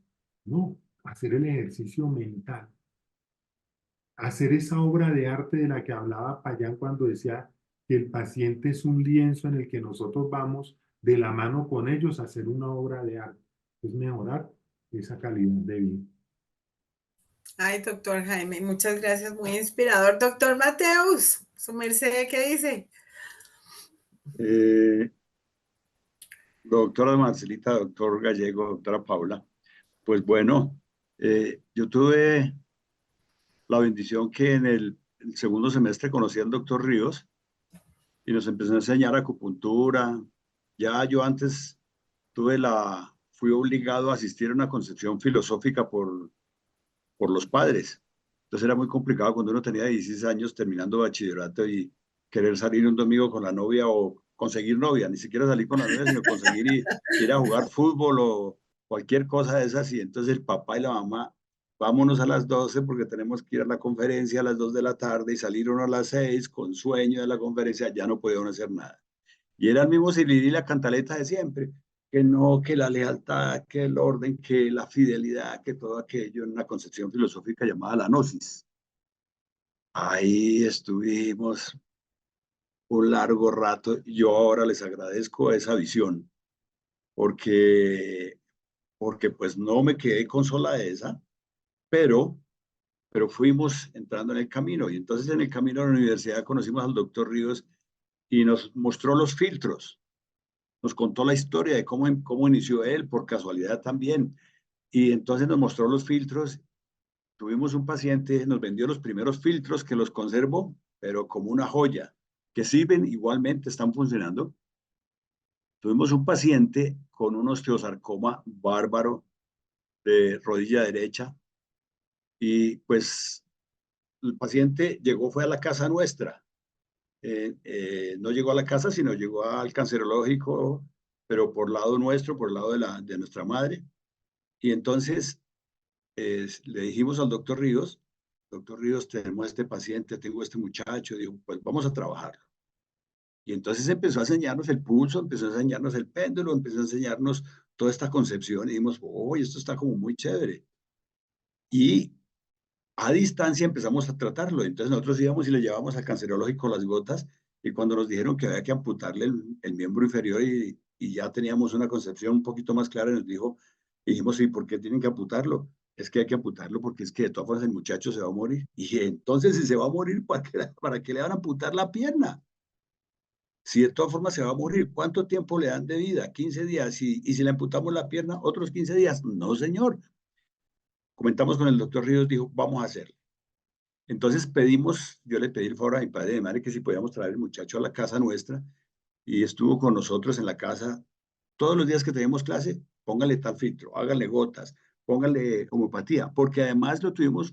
hacer el ejercicio mental, hacer esa obra de arte de la que hablaba Payán cuando decía que el paciente es un lienzo en el que nosotros vamos de la mano con ellos a hacer una obra de arte, es mejorar esa calidad de vida. Ay, doctor Jaime, muchas gracias, muy inspirador. Doctor Mateus, su merced, ¿qué dice? Doctora Marcelita, doctor Gallego, doctora Paula, pues bueno, yo tuve la bendición que en el segundo semestre conocí al doctor Ríos y nos empezó a enseñar acupuntura. Ya yo antes fui obligado a asistir a una concepción filosófica por los padres. Entonces era muy complicado cuando uno tenía 16 años terminando bachillerato y querer salir un domingo con la novia o conseguir novia, ni siquiera salir con la novia, sino conseguir ir a jugar fútbol o cualquier cosa de esas. Y entonces el papá y la mamá, vámonos a las 12 porque tenemos que ir a la conferencia a las 2 de la tarde y salir uno a las 6 con sueño de la conferencia, ya no podían hacer nada. Y era el mismo Cirilo y la cantaleta de siempre, que no, que la lealtad, que el orden, que la fidelidad, que todo aquello en una concepción filosófica llamada la gnosis. Ahí estuvimos un largo rato. Yo ahora les agradezco esa visión, porque, porque pues no me quedé con sola esa, pero, pero fuimos entrando en el camino. Y entonces en el camino a la universidad conocimos al doctor Ríos y nos mostró los filtros. Nos contó la historia de cómo inició él, por casualidad también. Y entonces nos mostró los filtros. Tuvimos un paciente, nos vendió los primeros filtros que los conservo, pero como una joya, que sirven igualmente, están funcionando. Tuvimos un paciente con un osteosarcoma bárbaro de rodilla derecha y pues el paciente fue a la casa nuestra. No llegó a la casa, sino llegó al cancerológico, pero por lado nuestro, por el lado de nuestra madre. Y entonces le dijimos al doctor Ríos, tenemos este paciente, tengo este muchacho, dijo, pues vamos a trabajarlo. Y entonces empezó a enseñarnos el pulso, empezó a enseñarnos el péndulo, empezó a enseñarnos toda esta concepción y dijimos, oye, esto está como muy chévere. Y a distancia empezamos a tratarlo. Entonces nosotros íbamos y le llevábamos al cancerológico las gotas y cuando nos dijeron que había que amputarle el miembro inferior y ya teníamos una concepción un poquito más clara, nos dijimos, ¿y por qué tienen que amputarlo? Es que hay que amputarlo porque es que de todas formas el muchacho se va a morir. Y entonces si se va a morir, ¿para qué le van a amputar la pierna? Si de todas formas se va a morir, ¿cuánto tiempo le dan de vida? 15 días. Y si le amputamos la pierna, otros 15 días. No, señor. Comentamos con el doctor Ríos, dijo, vamos a hacerlo. Entonces yo le pedí el favor a mi padre y mi madre que si podíamos traer el muchacho a la casa nuestra y estuvo con nosotros en la casa. Todos los días que tenemos clase, póngale tal filtro, hágale gotas, póngale homeopatía, porque además lo tuvimos,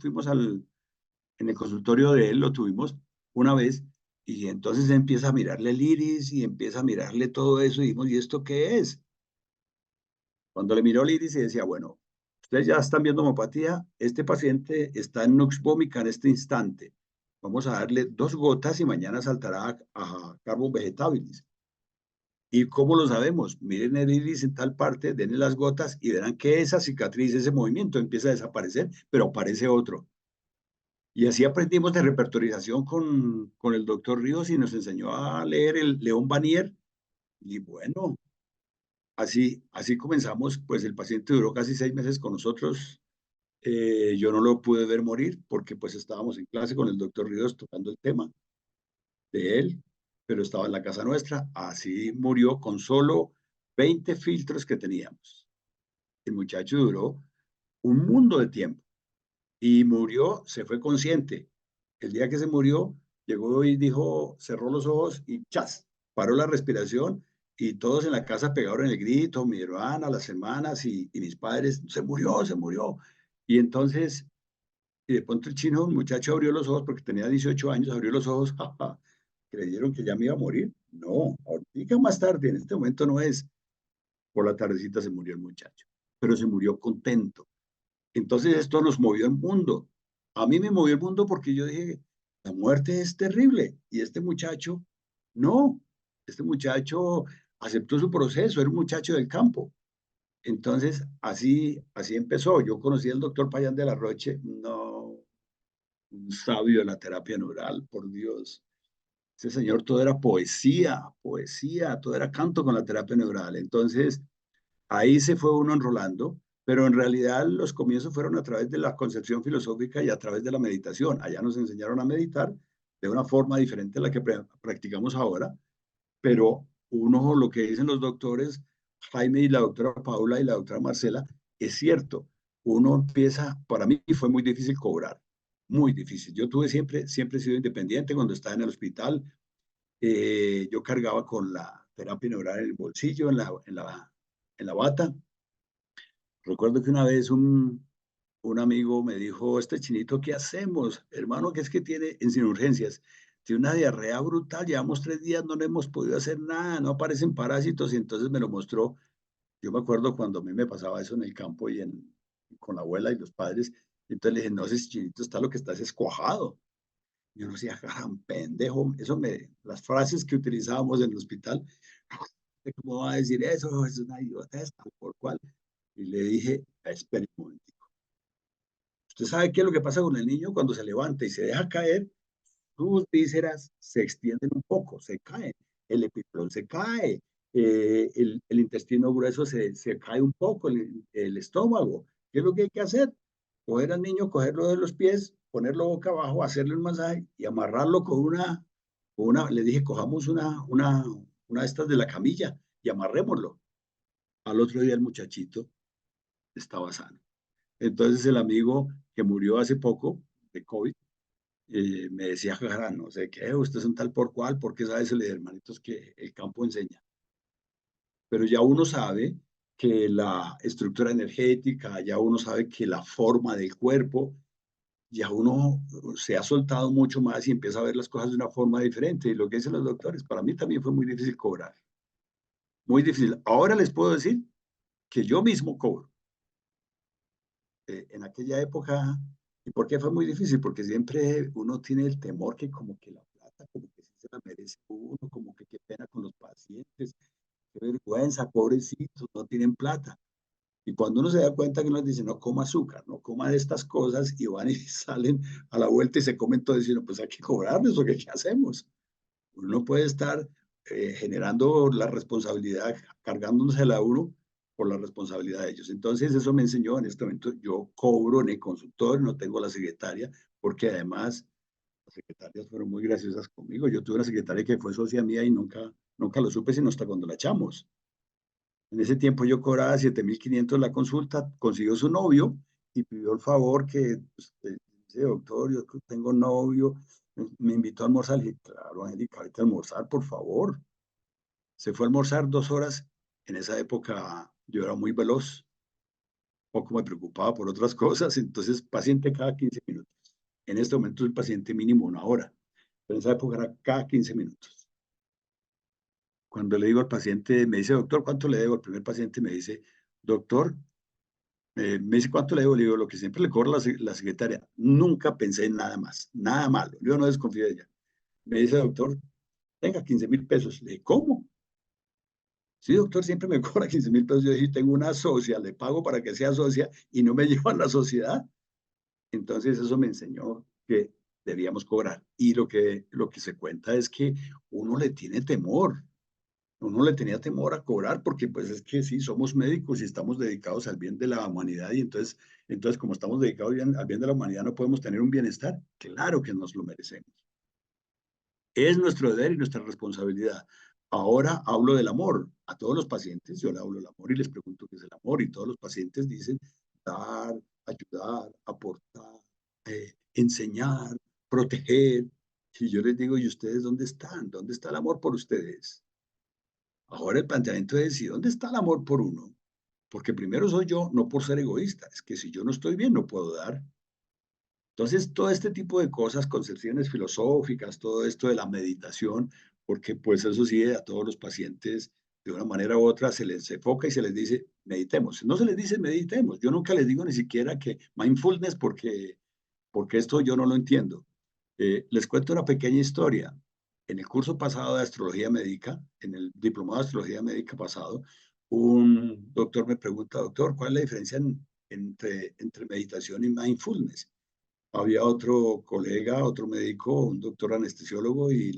en el consultorio de él, lo tuvimos una vez, y entonces empieza a mirarle el iris y empieza a mirarle todo eso, y dijimos, ¿y esto qué es? Cuando le miró el iris y decía, bueno, ustedes ya están viendo homopatía, este paciente está en nux vomica en este instante. Vamos a darle 2 gotas y mañana saltará a carbon vegetabilis. ¿Y cómo lo sabemos? Miren el iris en tal parte, denle las gotas y verán que esa cicatriz, ese movimiento empieza a desaparecer, pero aparece otro. Y así aprendimos de repertorización con el doctor Ríos y nos enseñó a leer el León Vanier. Y bueno, así comenzamos, pues el paciente duró casi 6 meses con nosotros. Yo no lo pude ver morir porque pues estábamos en clase con el doctor Ríos tocando el tema de él, pero estaba en la casa nuestra. Así murió con solo 20 filtros que teníamos. El muchacho duró un mundo de tiempo y murió, se fue consciente. El día que se murió, llegó y dijo, cerró los ojos y ¡chas! Paró la respiración y todos en la casa pegaron el grito, mi hermana, las hermanas y mis padres, se murió, se murió. Y entonces, y de pronto el chino, un muchacho abrió los ojos porque tenía 18 años, abrió los ojos, jaja, creyeron que ya me iba a morir. No, ahorita más tarde, en este momento no es. Por la tardecita se murió el muchacho, pero se murió contento. Entonces esto nos movió el mundo. A mí me movió el mundo porque yo dije, la muerte es terrible. Y este muchacho, no, este muchacho aceptó su proceso, era un muchacho del campo. Entonces, así empezó. Yo conocí al doctor Payán de la Roche, no, un sabio de la terapia neural, por Dios. Ese señor todo era poesía, poesía, todo era canto con la terapia neural. Entonces, ahí se fue uno enrolando, pero en realidad los comienzos fueron a través de la concepción filosófica y a través de la meditación. Allá nos enseñaron a meditar de una forma diferente a la que practicamos ahora, pero uno, lo que dicen los doctores, Jaime y la doctora Paula y la doctora Marcela, es cierto. Uno empieza, para mí fue muy difícil cobrar, muy difícil. Yo tuve siempre he sido independiente cuando estaba en el hospital. Yo cargaba con la terapia neural en el bolsillo, en la bata. Recuerdo que una vez un amigo me dijo, este chinito, ¿qué hacemos? Hermano, que es que tiene en sin urgencias, tiene una diarrea brutal, llevamos 3 días, no le hemos podido hacer nada, no aparecen parásitos, y entonces me lo mostró. Yo me acuerdo cuando a mí me pasaba eso en el campo con la abuela y los padres, entonces le dije, no, ese chinito está lo que está es escuajado. Yo no decía, gran pendejo, las frases que utilizábamos en el hospital, ¿cómo va a decir eso? Es una idiotez, tal por cual. Y le dije, espere un momentico. ¿Usted sabe qué es lo que pasa con el niño cuando se levanta y se deja caer? Sus vísceras se extienden un poco, se caen, el epiplón se cae, el intestino grueso se cae un poco, el estómago. ¿Qué es lo que hay que hacer? Coger al niño, cogerlo de los pies, ponerlo boca abajo, hacerle un masaje y amarrarlo le dije, cojamos una de estas de la camilla y amarrémoslo. Al otro día el muchachito estaba sano. Entonces el amigo que murió hace poco de COVID me decía, Jara, no sé qué, usted es un tal por cual, porque sabe eso, le dije, hermanitos, que el campo enseña. Pero ya uno sabe que la estructura energética, ya uno sabe que la forma del cuerpo, ya uno se ha soltado mucho más y empieza a ver las cosas de una forma diferente. Y lo que dicen los doctores, para mí también fue muy difícil cobrar. Muy difícil. Ahora les puedo decir que yo mismo cobro. En aquella época, ¿y por qué fue muy difícil? Porque siempre uno tiene el temor que como que la plata, como que sí se la merece uno, como que qué pena con los pacientes, qué vergüenza, pobrecitos, no tienen plata. Y cuando uno se da cuenta que uno dice, no coma azúcar, no coma de estas cosas, y van y salen a la vuelta y se comen todo, diciendo, pues hay que cobrarles, ¿o qué hacemos? Uno no puede estar generando la responsabilidad, cargándosela a uno por la responsabilidad de ellos. Entonces, eso me enseñó en este momento, yo cobro en el consultorio, no tengo la secretaria, porque además las secretarias fueron muy graciosas conmigo. Yo tuve una secretaria que fue socia mía y nunca lo supe sino hasta cuando la echamos. En ese tiempo yo cobraba 7.500 la consulta, consiguió su novio y pidió el favor que, pues, dice, doctor, yo tengo novio, me invitó a almorzar. Le dije, claro, Angélica, ahorita a almorzar, por favor. Se fue a almorzar 2 horas. En esa época yo era muy veloz, poco me preocupaba por otras cosas, entonces paciente cada 15 minutos. En este momento el paciente mínimo 1 hora, pero en esa época era cada 15 minutos. Cuando le digo al paciente, me dice, doctor, ¿cuánto le debo? El primer paciente me dice, doctor, me dice, ¿cuánto le debo? Le digo, lo que siempre le cobra la secretaria. Nunca pensé en nada más, nada malo. Yo no desconfío de ella. Me dice, doctor, tenga 15.000 pesos. Le dije, ¿cómo? Sí, doctor, siempre me cobra 15.000 pesos. Yo dije, tengo una socia, le pago para que sea socia y no me llevan la sociedad. Entonces eso me enseñó que debíamos cobrar. Y lo que se cuenta es que uno le tiene temor. Uno le tenía temor a cobrar porque pues es que sí, somos médicos y estamos dedicados al bien de la humanidad y entonces como estamos dedicados al bien de la humanidad no podemos tener un bienestar. Claro que nos lo merecemos. Es nuestro deber y nuestra responsabilidad. Ahora hablo del amor. A todos los pacientes yo le hablo del amor y les pregunto qué es el amor y todos los pacientes dicen dar, ayudar, aportar, enseñar, proteger. Y yo les digo, ¿y ustedes dónde están? ¿Dónde está el amor por ustedes? Ahora el planteamiento es, ¿y dónde está el amor por uno? Porque primero soy yo, no por ser egoísta. Es que si yo no estoy bien, no puedo dar. Entonces, todo este tipo de cosas, concepciones filosóficas, todo esto de la meditación, porque pues eso sí, a todos los pacientes, de una manera u otra, se les enfoca y se les dice, meditemos. No se les dice meditemos. Yo nunca les digo ni siquiera que mindfulness, porque esto yo no lo entiendo. Les cuento una pequeña historia. En el curso pasado de astrología médica, en el diplomado de astrología médica pasado, un doctor me pregunta, doctor, ¿cuál es la diferencia entre meditación y mindfulness? Había otro colega, otro médico, un doctor anestesiólogo, y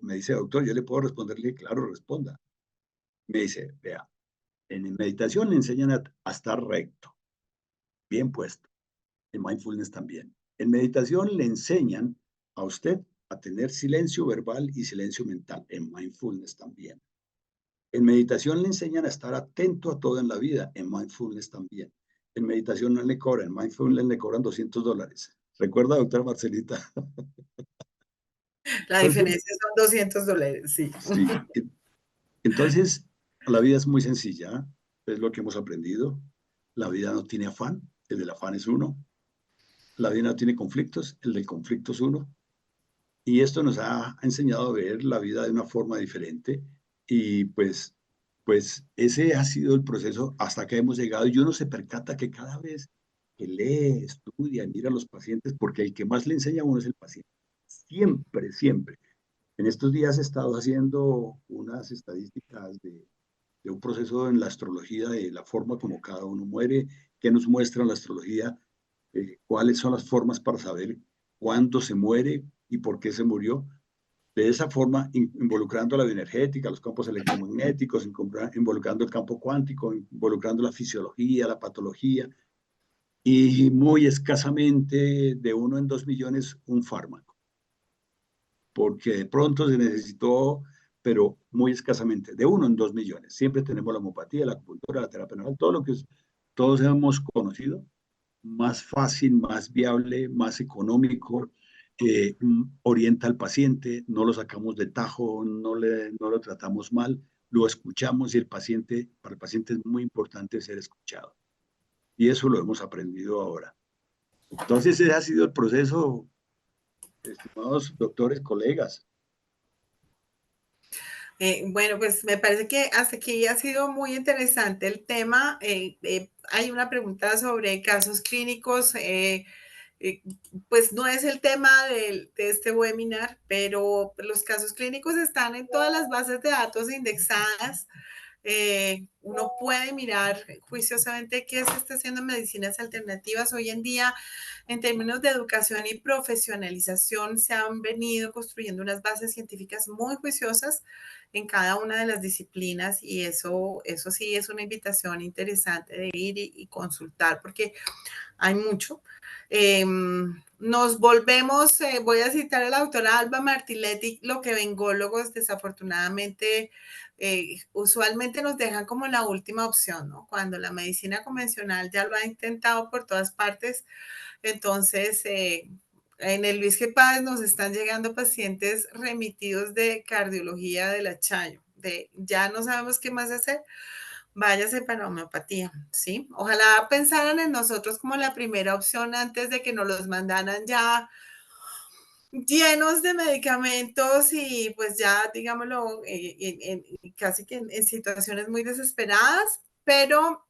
me dice, doctor, ¿yo le puedo responderle? Claro, responda. Me dice, vea, en meditación le enseñan a estar recto, bien puesto. En mindfulness también. En meditación le enseñan a usted a tener silencio verbal y silencio mental. En mindfulness también. En meditación le enseñan a estar atento a todo en la vida. En mindfulness también. En meditación no le cobran, en mindfulness le cobran $200. ¿Recuerda, doctora Marcelita? La Entonces, diferencia son $200, sí. sí. Entonces, la vida es muy sencilla. Es lo que hemos aprendido. La vida no tiene afán. El del afán es uno. La vida no tiene conflictos. El del conflicto es uno. Y esto nos ha enseñado a ver la vida de una forma diferente y pues ese ha sido el proceso hasta que hemos llegado y uno se percata que cada vez que lee, estudia, mira a los pacientes, porque el que más le enseña a uno es el paciente. Siempre, siempre. En estos días he estado haciendo unas estadísticas de un proceso en la astrología, de la forma como cada uno muere, que nos muestra la astrología, cuáles son las formas para saber cuándo se muere y por qué se murió. De esa forma, involucrando la bioenergética, los campos electromagnéticos, involucrando el campo cuántico, involucrando la fisiología, la patología, y muy escasamente, de 1 en 2 millones, un fármaco, porque de pronto se necesitó, pero muy escasamente, de 1 en 2 millones. Siempre tenemos la homopatía, la acupuntura, la terapia manual, todo lo que todos hemos conocido, más fácil, más viable, más económico, orienta al paciente, no lo sacamos de tajo, no lo tratamos mal, lo escuchamos y para el paciente es muy importante ser escuchado. Y eso lo hemos aprendido ahora. Entonces, ese ha sido el proceso, estimados doctores, colegas. Bueno, pues me parece que hasta aquí ha sido muy interesante el tema. Hay una pregunta sobre casos clínicos. Eh, pues no es el tema de este webinar, pero los casos clínicos están en todas las bases de datos indexadas. Uno puede mirar juiciosamente qué se está haciendo en medicinas alternativas. Hoy en día, en términos de educación y profesionalización, se han venido construyendo unas bases científicas muy juiciosas en cada una de las disciplinas y eso sí es una invitación interesante de ir y consultar porque hay mucho. Nos volvemos, voy a citar a la doctora Alba Martiletti, lo que vengólogos desafortunadamente usualmente nos dejan como la última opción, ¿no? Cuando la medicina convencional ya lo ha intentado por todas partes, entonces en el Luis G. Páez nos están llegando pacientes remitidos de cardiología del Achayo. de ya no sabemos qué más hacer, váyase para homeopatía, ¿sí? Ojalá pensaran en nosotros como la primera opción antes de que nos los mandaran ya llenos de medicamentos y pues ya, digámoslo, casi que en situaciones muy desesperadas, pero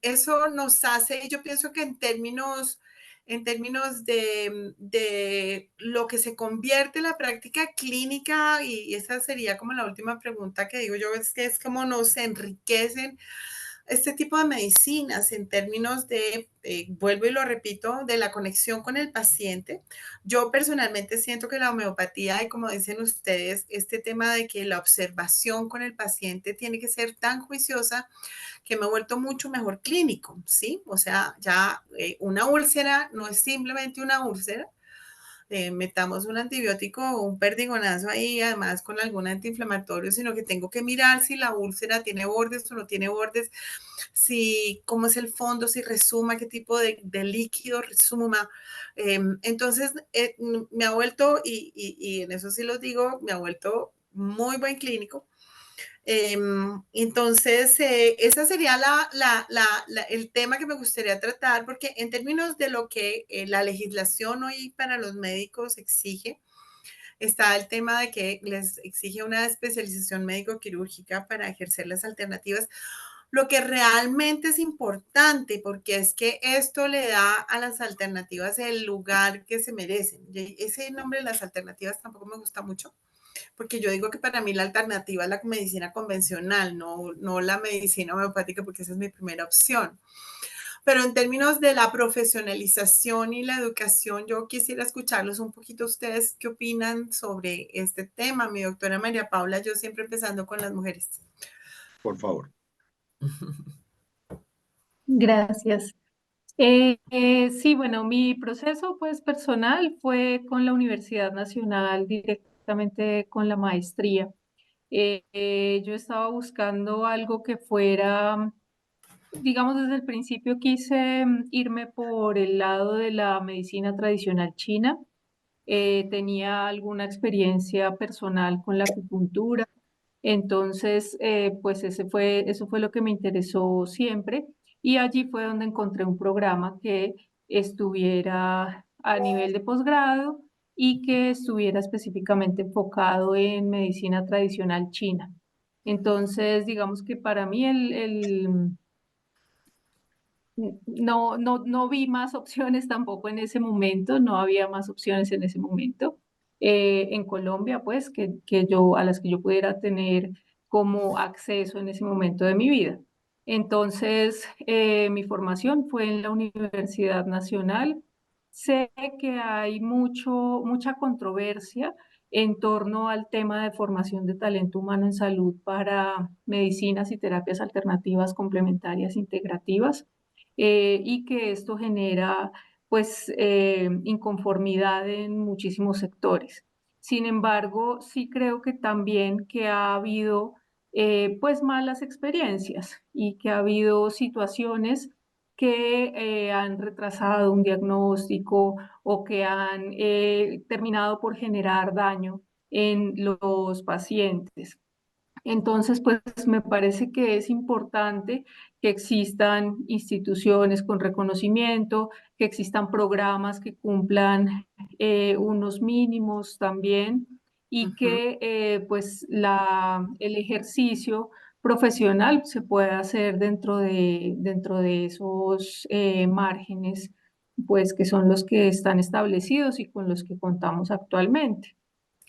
eso nos hace, yo pienso que en términos de lo que se convierte en la práctica clínica, y esa sería como la última pregunta que digo yo, es que es como nos enriquecen este tipo de medicinas en términos de, vuelvo y lo repito, de la conexión con el paciente. Yo personalmente siento que la homeopatía, y como dicen ustedes, este tema de que la observación con el paciente tiene que ser tan juiciosa que me he vuelto mucho mejor clínico, ¿sí? O sea, ya una úlcera no es simplemente una úlcera, metamos un antibiótico o un perdigonazo ahí, además con algún antiinflamatorio, sino que tengo que mirar si la úlcera tiene bordes o no tiene bordes, si cómo es el fondo, si resuma, qué tipo de líquido resuma. Entonces, me ha vuelto, y en eso sí los digo, me ha vuelto muy buen clínico. Entonces, ese sería el tema que me gustaría tratar, porque en términos de lo que la legislación hoy para los médicos exige, está el tema de que les exige una especialización médico-quirúrgica para ejercer las alternativas, lo que realmente es importante, porque es que esto le da a las alternativas el lugar que se merecen. Ese nombre de las alternativas tampoco me gusta mucho, porque yo digo que para mí la alternativa es la medicina convencional, no la medicina homeopática, porque esa es mi primera opción. Pero en términos de la profesionalización y la educación, yo quisiera escucharlos un poquito ustedes qué opinan sobre este tema. Mi doctora María Paula, yo siempre empezando con las mujeres. Por favor. Gracias. Sí, bueno, mi proceso pues personal fue con la Universidad Nacional directamente con la maestría. Yo estaba buscando algo que fuera, digamos, desde el principio quise irme por el lado de la medicina tradicional china. Tenía alguna experiencia personal con la acupuntura, entonces, pues eso fue lo que me interesó siempre y allí fue donde encontré un programa que estuviera a nivel de posgrado y que estuviera específicamente enfocado en medicina tradicional china. Entonces, digamos que para mí no vi más opciones tampoco en ese momento, no había más opciones en ese momento en Colombia, pues, a las que yo pudiera tener como acceso en ese momento de mi vida. Entonces, mi formación fue en la Universidad Nacional. Sé que hay mucha controversia en torno al tema de formación de talento humano en salud para medicinas y terapias alternativas complementarias integrativas, y que esto genera pues inconformidad en muchísimos sectores. Sin embargo, sí creo que también que ha habido pues malas experiencias y que ha habido situaciones que han retrasado un diagnóstico o que han terminado por generar daño en los pacientes. Entonces, pues me parece que es importante que existan instituciones con reconocimiento, que existan programas que cumplan unos mínimos también y que pues el ejercicio profesional se pueda hacer dentro de esos márgenes, pues que son los que están establecidos y con los que contamos actualmente.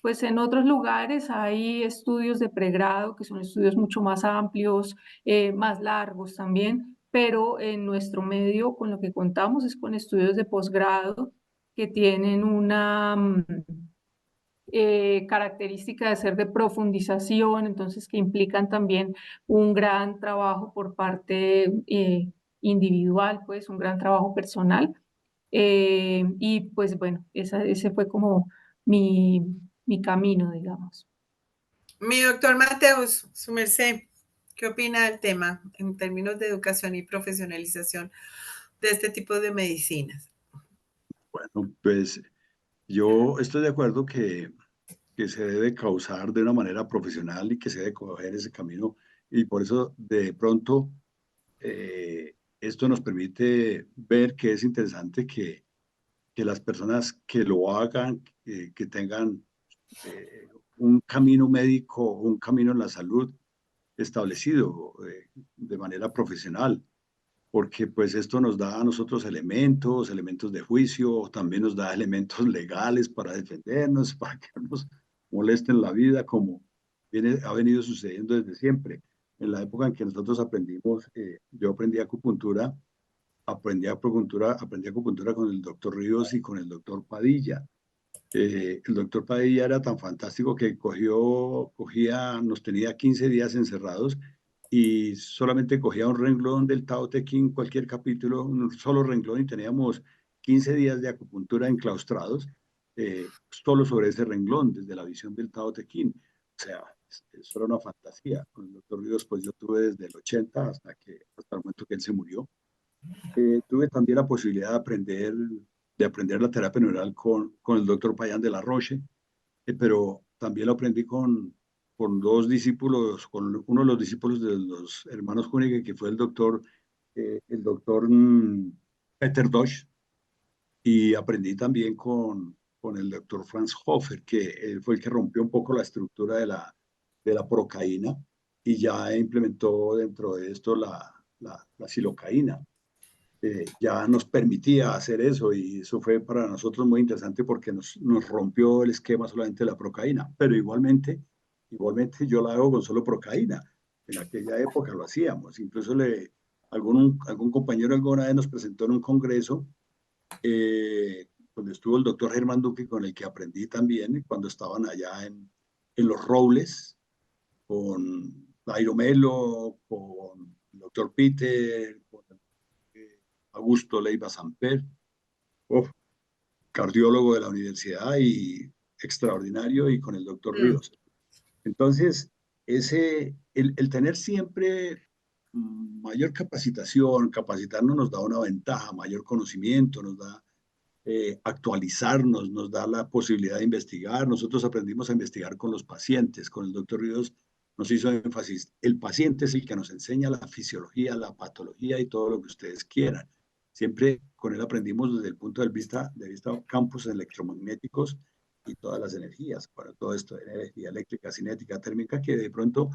Pues en otros lugares hay estudios de pregrado que son estudios mucho más amplios, más largos también, pero en nuestro medio con lo que contamos es con estudios de posgrado que tienen una característica de ser de profundización, entonces que implican también un gran trabajo por parte individual, pues un gran trabajo personal. Y pues bueno, ese fue como mi, mi camino, digamos. Mi doctor Mateus, su merced, ¿qué opina del tema en términos de educación y profesionalización de este tipo de medicinas? Bueno, pues yo estoy de acuerdo que que se debe causar de una manera profesional y que se debe coger ese camino. Y por eso, de pronto, esto nos permite ver que es interesante que las personas que lo hagan, que tengan un camino médico, un camino en la salud establecido de manera profesional, porque pues esto nos da a nosotros elementos de juicio, también nos da elementos legales para defendernos, para que no nos molesten la vida, como ha venido sucediendo desde siempre. En la época en que nosotros aprendimos, yo aprendí acupuntura con el doctor Ríos y con el doctor Padilla. El doctor Padilla era tan fantástico que nos tenía 15 días encerrados y solamente cogía un renglón del Tao Te Ching, cualquier capítulo, un solo renglón, y teníamos 15 días de acupuntura enclaustrados, solo sobre ese renglón, desde la visión del Tao Te Ching. O sea, eso era una fantasía. Con el doctor Ríos, pues yo tuve desde el 80 hasta el momento que él se murió. Tuve también la posibilidad de aprender la terapia neural con el doctor Payán de la Roche, pero también lo aprendí con dos discípulos, con uno de los discípulos de los hermanos Hunegger, que fue el doctor Peter Dosch, y aprendí también con el doctor Franz Hofer, que fue el que rompió un poco la estructura de la procaína y ya implementó dentro de esto la silocaína. Ya nos permitía hacer eso y eso fue para nosotros muy interesante porque nos rompió el esquema solamente de la procaína, pero igualmente yo la hago con solo procaína. En aquella época lo hacíamos, incluso algún compañero alguna vez nos presentó en un congreso donde estuvo el doctor Germán Duque, con el que aprendí también cuando estaban allá en Los Robles, con Dairo Melo, con el doctor Peter, con Augusto Leiva Samper, cardiólogo de la universidad y extraordinario, y con el doctor Ríos. Entonces, el tener siempre mayor capacitarnos nos da una ventaja, mayor conocimiento, nos da actualizarnos, nos da la posibilidad de investigar. Nosotros aprendimos a investigar con los pacientes, con el doctor Ríos nos hizo énfasis, el paciente es el que nos enseña la fisiología, la patología y todo lo que ustedes quieran. Siempre con él aprendimos desde el punto de vista campos electromagnéticos y todas las energías, para todo esto de energía eléctrica, cinética, térmica, que de pronto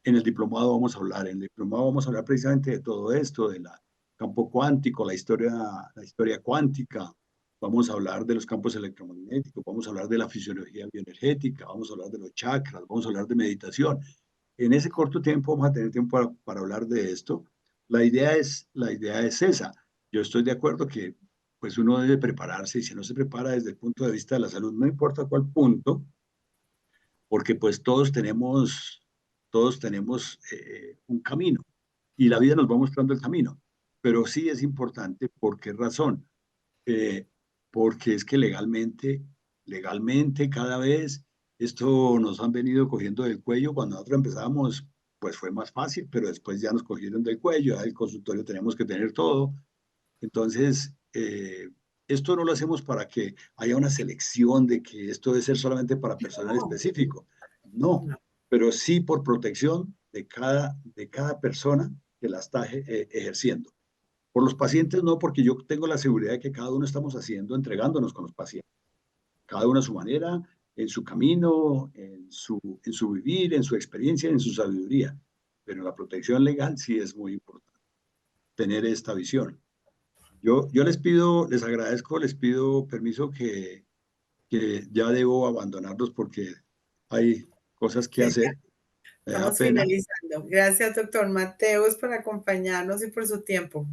en el diplomado vamos a hablar. En el diplomado vamos a hablar precisamente de todo esto, del campo cuántico, la historia cuántica. Vamos a hablar de los campos electromagnéticos, vamos a hablar de la fisiología bioenergética, vamos a hablar de los chakras, vamos a hablar de meditación. En ese corto tiempo vamos a tener tiempo para hablar de esto. La idea es esa. Yo estoy de acuerdo que pues uno debe prepararse, y si no se prepara desde el punto de vista de la salud, no importa cuál punto, porque pues todos tenemos un camino y la vida nos va mostrando el camino. Pero sí es importante. ¿Por qué razón? Porque es que legalmente cada vez esto nos han venido cogiendo del cuello. Cuando nosotros empezábamos, pues fue más fácil, pero después ya nos cogieron del cuello. En el consultorio tenemos que tener todo. Entonces, esto no lo hacemos para que haya una selección de que esto debe ser solamente para personal específico. No, pero sí por protección de cada persona que la está ejerciendo. Por los pacientes no, porque yo tengo la seguridad de que cada uno estamos entregándonos con los pacientes. Cada uno a su manera, en su camino, en su vivir, en su experiencia, en su sabiduría. Pero la protección legal sí es muy importante, tener esta visión. Yo les agradezco, les pido permiso que ya debo abandonarlos porque hay cosas que hacer. Me da Estamos pena. finalizando. Gracias, doctor Mateus, por acompañarnos y por su tiempo.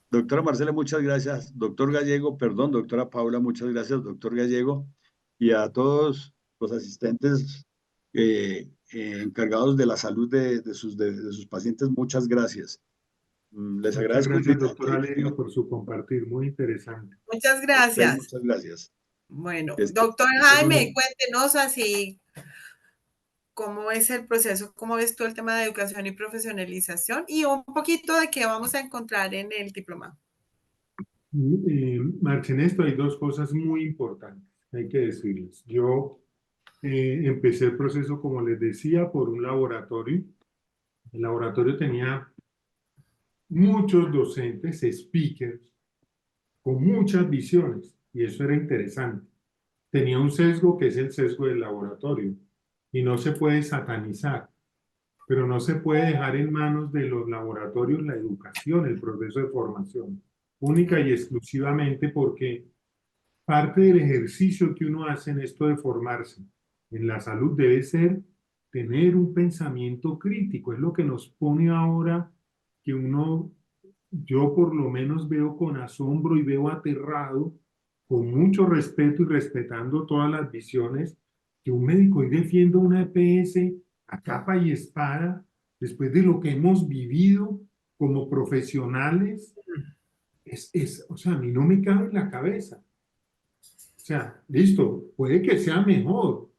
Doctora Marcela, muchas gracias. Doctor Gallego, perdón, doctora Paula, muchas gracias, doctor Gallego. Y a todos los asistentes encargados de la salud de sus pacientes, muchas gracias. Les Muchas agradezco gracias, doctor infinitamente. Alejo, por su compartir, muy interesante. Muchas gracias. Muchas gracias. Bueno, Este, doctor Bueno, Jaime, cuéntenos así cómo es el proceso, cómo ves tú el tema de educación y profesionalización y un poquito de qué vamos a encontrar en el diplomado. Marcha, en esto hay dos cosas muy importantes, hay que decirles. Yo empecé el proceso, como les decía, por un laboratorio. El laboratorio tenía muchos docentes, speakers, con muchas visiones, y eso era interesante. Tenía un sesgo que es el sesgo del laboratorio, y no se puede satanizar, pero no se puede dejar en manos de los laboratorios la educación, el proceso de formación, única y exclusivamente porque parte del ejercicio que uno hace en esto de formarse en la salud debe ser tener un pensamiento crítico. Es lo que nos pone ahora que yo por lo menos veo con asombro y veo aterrado, con mucho respeto y respetando todas las visiones, que un médico hoy defienda una EPS a capa y espada después de lo que hemos vivido como profesionales. O sea, a mí no me cabe en la cabeza. O sea, listo, puede que sea mejor,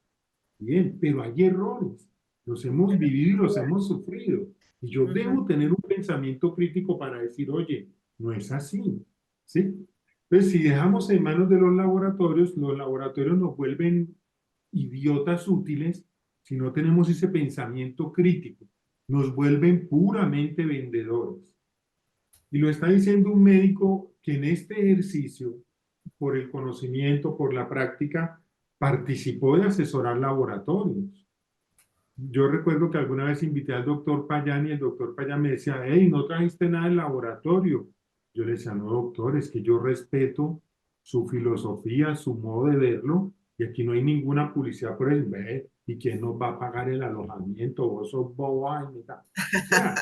bien, pero hay errores. Los hemos vivido y los hemos sufrido. Y yo debo tener un pensamiento crítico para decir, oye, no es así, ¿sí? Entonces, si dejamos en manos de los laboratorios nos vuelven idiotas útiles si no tenemos ese pensamiento crítico. Nos vuelven puramente vendedores. Y lo está diciendo un médico que en este ejercicio, por el conocimiento, por la práctica, participó de asesorar laboratorios. Yo recuerdo que alguna vez invité al doctor Payán y el doctor Payán me decía, hey, ¿no trajiste nada del laboratorio? Yo le decía, no, doctor, es que yo respeto su filosofía, su modo de verlo, y aquí no hay ninguna publicidad por eso. Ve, ¿y quién nos va a pagar el alojamiento? Vos sos bobo, ay, mira. O sea,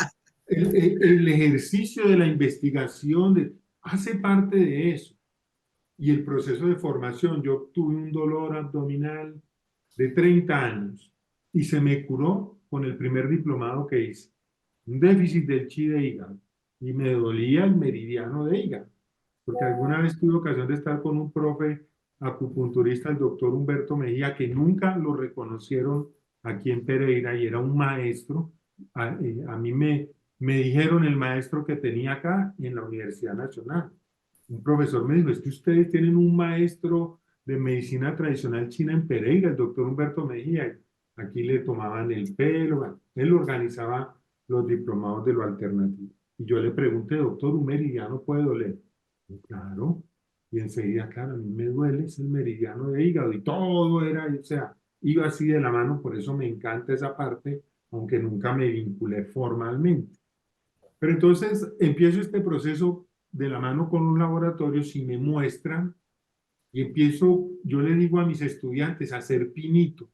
el ejercicio de la investigación hace parte de eso. Y el proceso de formación, yo tuve un dolor abdominal de 30 años y se me curó con el primer diplomado que hice. Un déficit del chi de hígado y me dolía el meridiano de hígado. Porque alguna vez tuve ocasión de estar con un profe acupunturista, el doctor Humberto Mejía, que nunca lo reconocieron aquí en Pereira y era un maestro. A mí me dijeron el maestro que tenía acá en la Universidad Nacional. Un profesor me dijo, es que ustedes tienen un maestro de medicina tradicional china en Pereira, el doctor Humberto Mejía. Aquí le tomaban el pelo, bueno, él organizaba los diplomados de lo alternativo. Y yo le pregunté, doctor, ¿un meridiano puede doler? Y claro. Y enseguida, claro, a mí me duele, es el meridiano de hígado. Y todo era, o sea, iba así de la mano, por eso me encanta esa parte, aunque nunca me vinculé formalmente. Pero entonces empiezo este proceso de la mano con los laboratorios y me muestran y empiezo, yo le digo a mis estudiantes a hacer pinito,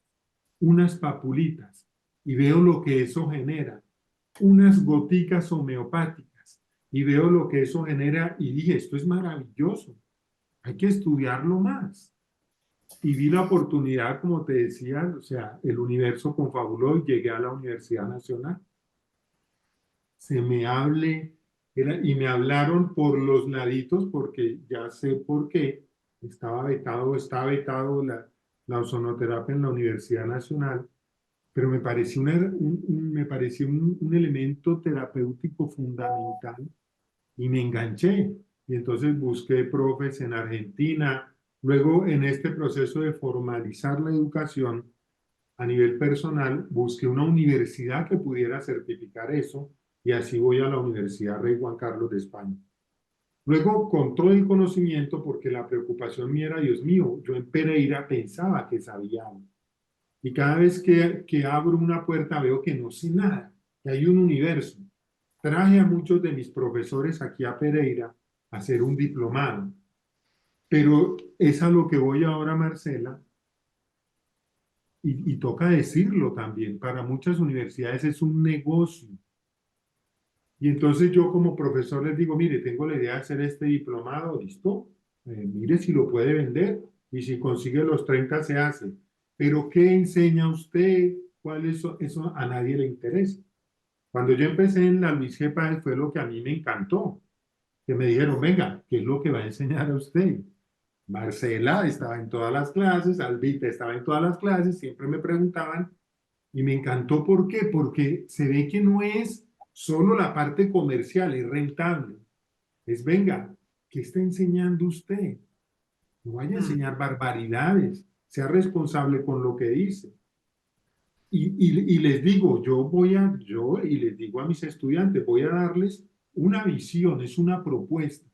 unas papulitas y veo lo que eso genera, unas goticas homeopáticas y veo lo que eso genera y dije, esto es maravilloso, hay que estudiarlo más. Y vi la oportunidad, como te decía, o sea, el universo confabuló y llegué a la Universidad Nacional. Se me hable, y me hablaron por los laditos, porque ya sé por qué está vetado la ozonoterapia en la Universidad Nacional, pero me pareció, me pareció un elemento terapéutico fundamental y me enganché. Y entonces busqué profes en Argentina. Luego, en este proceso de formalizar la educación a nivel personal, busqué una universidad que pudiera certificar eso y así voy a la Universidad Rey Juan Carlos de España. Luego, con todo el conocimiento, porque la preocupación mía era, Dios mío, yo en Pereira pensaba que sabía algo. Y cada vez que abro una puerta veo que no sé nada, que hay un universo. Traje a muchos de mis profesores aquí a Pereira a hacer un diplomado, pero es a lo que voy ahora, Marcela, y toca decirlo también, para muchas universidades es un negocio. Y entonces yo como profesor les digo, mire, tengo la idea de hacer este diplomado, listo, mire si lo puede vender y si consigue los 30 se hace. Pero ¿qué enseña usted? ¿Cuál es eso? Eso a nadie le interesa. Cuando yo empecé en la Luis G. Páez fue lo que a mí me encantó, que me dijeron, venga, ¿qué es lo que va a enseñar a usted? Marcela estaba en todas las clases, Albita estaba en todas las clases, siempre me preguntaban y me encantó. ¿Por qué? Porque se ve que no es solo la parte comercial, es rentable. Es, venga, ¿qué está enseñando usted? No vaya a enseñar barbaridades, sea responsable con lo que dice. Y les digo, y les digo a mis estudiantes, voy a darles una visión, es una propuesta.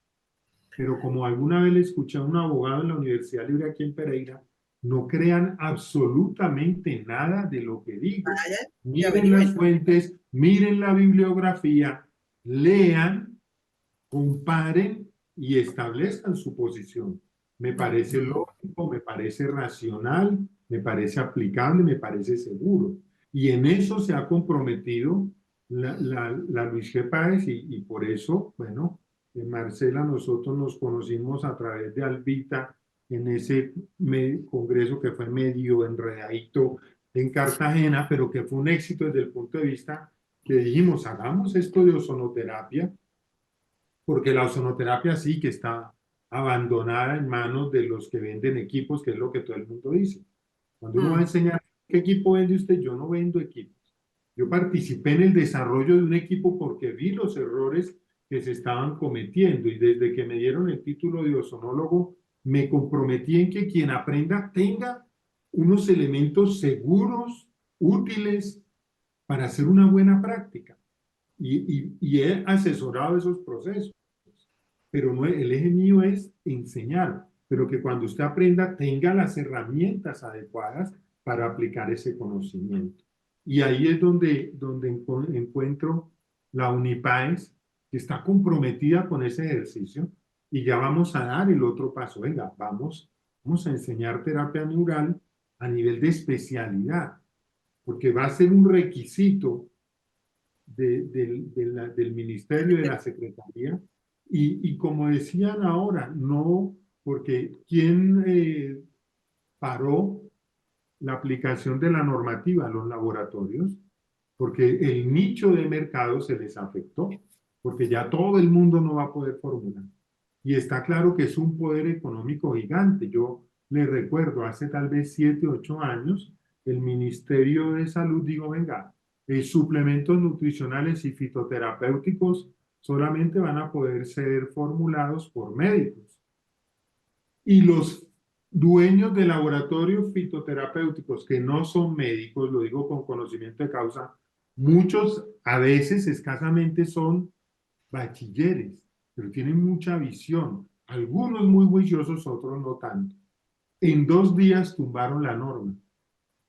Pero como alguna vez le escuché a un abogado en la Universidad Libre aquí en Pereira, no crean absolutamente nada de lo que digo. Vaya y Miren las averigüen. fuentes, miren la bibliografía, lean, comparen y establezcan su posición. Me parece lógico, me parece racional, me parece aplicable, me parece seguro. Y en eso se ha comprometido la Luis G. Páez y por eso, bueno, Marcela, nosotros nos conocimos a través de Albita en ese congreso que fue medio enredadito en Cartagena, pero que fue un éxito desde el punto de vista que dijimos, hagamos esto de ozonoterapia, porque la ozonoterapia sí que está abandonada en manos de los que venden equipos, que es lo que todo el mundo dice. Cuando uno va a enseñar qué equipo vende usted, yo no vendo equipos. Yo participé en el desarrollo de un equipo porque vi los errores que se estaban cometiendo y desde que me dieron el título de ozonólogo, me comprometí en que quien aprenda tenga unos elementos seguros, útiles para hacer una buena práctica. Y he asesorado esos procesos, pero no, el eje mío es enseñar, pero que cuando usted aprenda tenga las herramientas adecuadas para aplicar ese conocimiento. Y ahí es donde encuentro la Unipaes, que está comprometida con ese ejercicio, y ya vamos a dar el otro paso. Venga, vamos a enseñar terapia neural a nivel de especialidad, porque va a ser un requisito del ministerio, de la secretaría, y como decían ahora, no, porque ¿quién paró la aplicación de la normativa a los laboratorios? Porque el nicho de mercado se les afectó, porque ya todo el mundo no va a poder formular. Y está claro que es un poder económico gigante. Yo le recuerdo, hace tal vez 7, 8 años, el Ministerio de Salud dijo, venga, suplementos nutricionales y fitoterapéuticos solamente van a poder ser formulados por médicos. Y los dueños de laboratorios fitoterapéuticos que no son médicos, lo digo con conocimiento de causa, muchos a veces escasamente son bachilleres, pero tienen mucha visión. Algunos muy juiciosos, otros no tanto. En 2 días tumbaron la norma,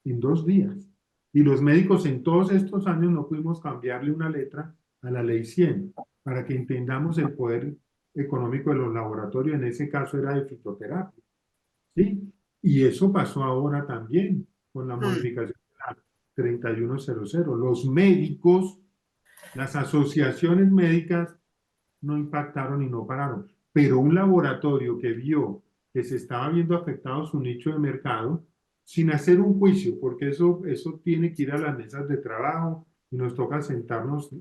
en 2 días. Y los médicos en todos estos años no pudimos cambiarle una letra a la ley 100 para que entendamos el poder económico de los laboratorios, en ese caso era de fitoterapia. ¿Sí? Y eso pasó ahora también con la modificación de la 3100. Los médicos, las asociaciones médicas no impactaron y no pararon. Pero un laboratorio que vio que se estaba viendo afectado su nicho de mercado, sin hacer un juicio, porque eso tiene que ir a las mesas de trabajo y nos toca sentarnos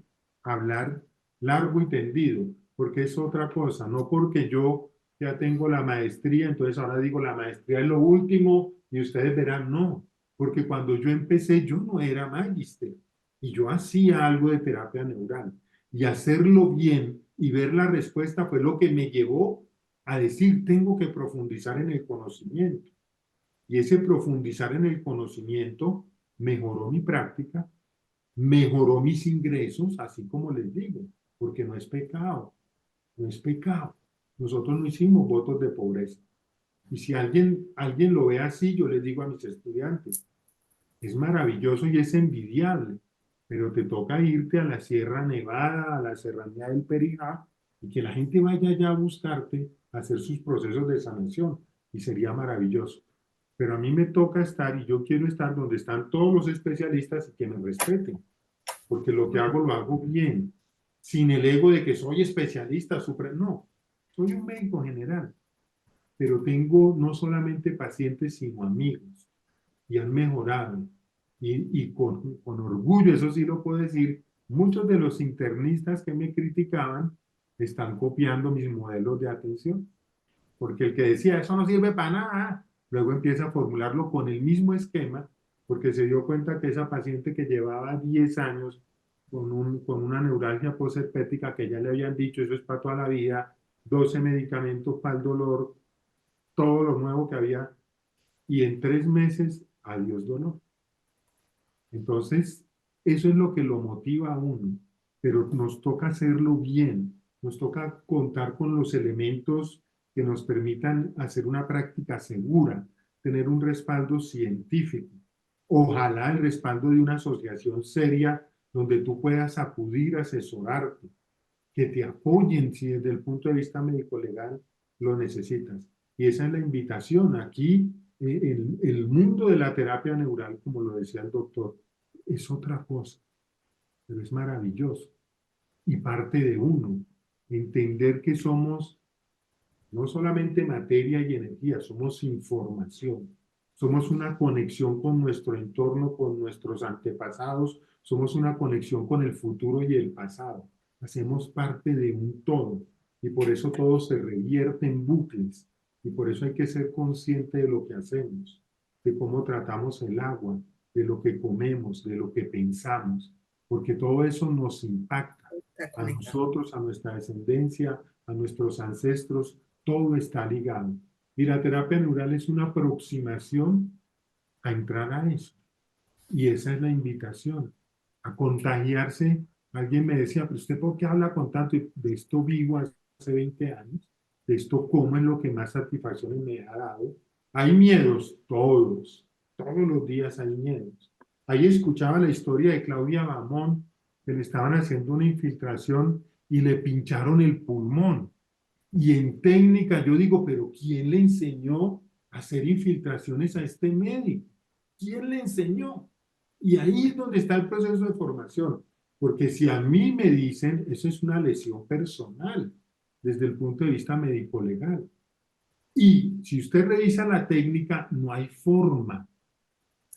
a hablar largo y tendido, porque es otra cosa, no porque yo ya tengo la maestría, entonces ahora digo la maestría es lo último y ustedes verán, no, porque cuando yo empecé yo no era magíster y yo hacía algo de terapia neural y hacerlo bien y ver la respuesta fue lo que me llevó a decir tengo que profundizar en el conocimiento. Y ese profundizar en el conocimiento mejoró mi práctica, mejoró mis ingresos, así como les digo, porque no es pecado, no es pecado. Nosotros no hicimos votos de pobreza. Y si alguien lo ve así, yo les digo a mis estudiantes, es maravilloso y es envidiable, pero te toca irte a la Sierra Nevada, a la Serranía del Perijá, y que la gente vaya allá a buscarte, a hacer sus procesos de sanación, y sería maravilloso. Pero a mí me toca estar, y yo quiero estar donde están todos los especialistas y que me respeten, porque lo que hago lo hago bien, sin el ego de que soy especialista, no, soy un médico general, pero tengo no solamente pacientes, sino amigos, y han mejorado. Y con orgullo, eso sí lo puedo decir, muchos de los internistas que me criticaban están copiando mis modelos de atención, porque el que decía, eso no sirve para nada, luego empieza a formularlo con el mismo esquema, porque se dio cuenta que esa paciente que llevaba 10 años con una neuralgia postherpética que ya le habían dicho, eso es para toda la vida, 12 medicamentos para el dolor, todo lo nuevo que había, y en 3 meses, adiós dolor. Entonces, eso es lo que lo motiva a uno, pero nos toca hacerlo bien, nos toca contar con los elementos que nos permitan hacer una práctica segura, tener un respaldo científico, ojalá el respaldo de una asociación seria donde tú puedas acudir a asesorarte, que te apoyen si desde el punto de vista médico-legal lo necesitas. Y esa es la invitación. Aquí, el mundo de la terapia neural, como lo decía el doctor, es otra cosa, pero es maravilloso. Y parte de uno, entender que somos no solamente materia y energía, somos información. Somos una conexión con nuestro entorno, con nuestros antepasados, somos una conexión con el futuro y el pasado. Hacemos parte de un todo y por eso todo se revierte en bucles y por eso hay que ser consciente de lo que hacemos, de cómo tratamos el agua, de lo que comemos, de lo que pensamos, porque todo eso nos impacta a nosotros, a nuestra descendencia, a nuestros ancestros, todo está ligado. Y la terapia neural es una aproximación a entrar a eso. Y esa es la invitación, a contagiarse. Alguien me decía, pero ¿usted por qué habla con tanto? Y de esto vivo hace 20 años, de esto como es lo que más satisfacciones me ha dado. Hay miedos, todos los días hay miedos. Ahí escuchaba la historia de Claudia Bamón, que le estaban haciendo una infiltración y le pincharon el pulmón. Y en técnica yo digo, pero ¿quién le enseñó a hacer infiltraciones a este médico? ¿Quién le enseñó? Y ahí es donde está el proceso de formación, porque si a mí me dicen, eso es una lesión personal desde el punto de vista médico-legal. Y si usted revisa la técnica, no hay forma,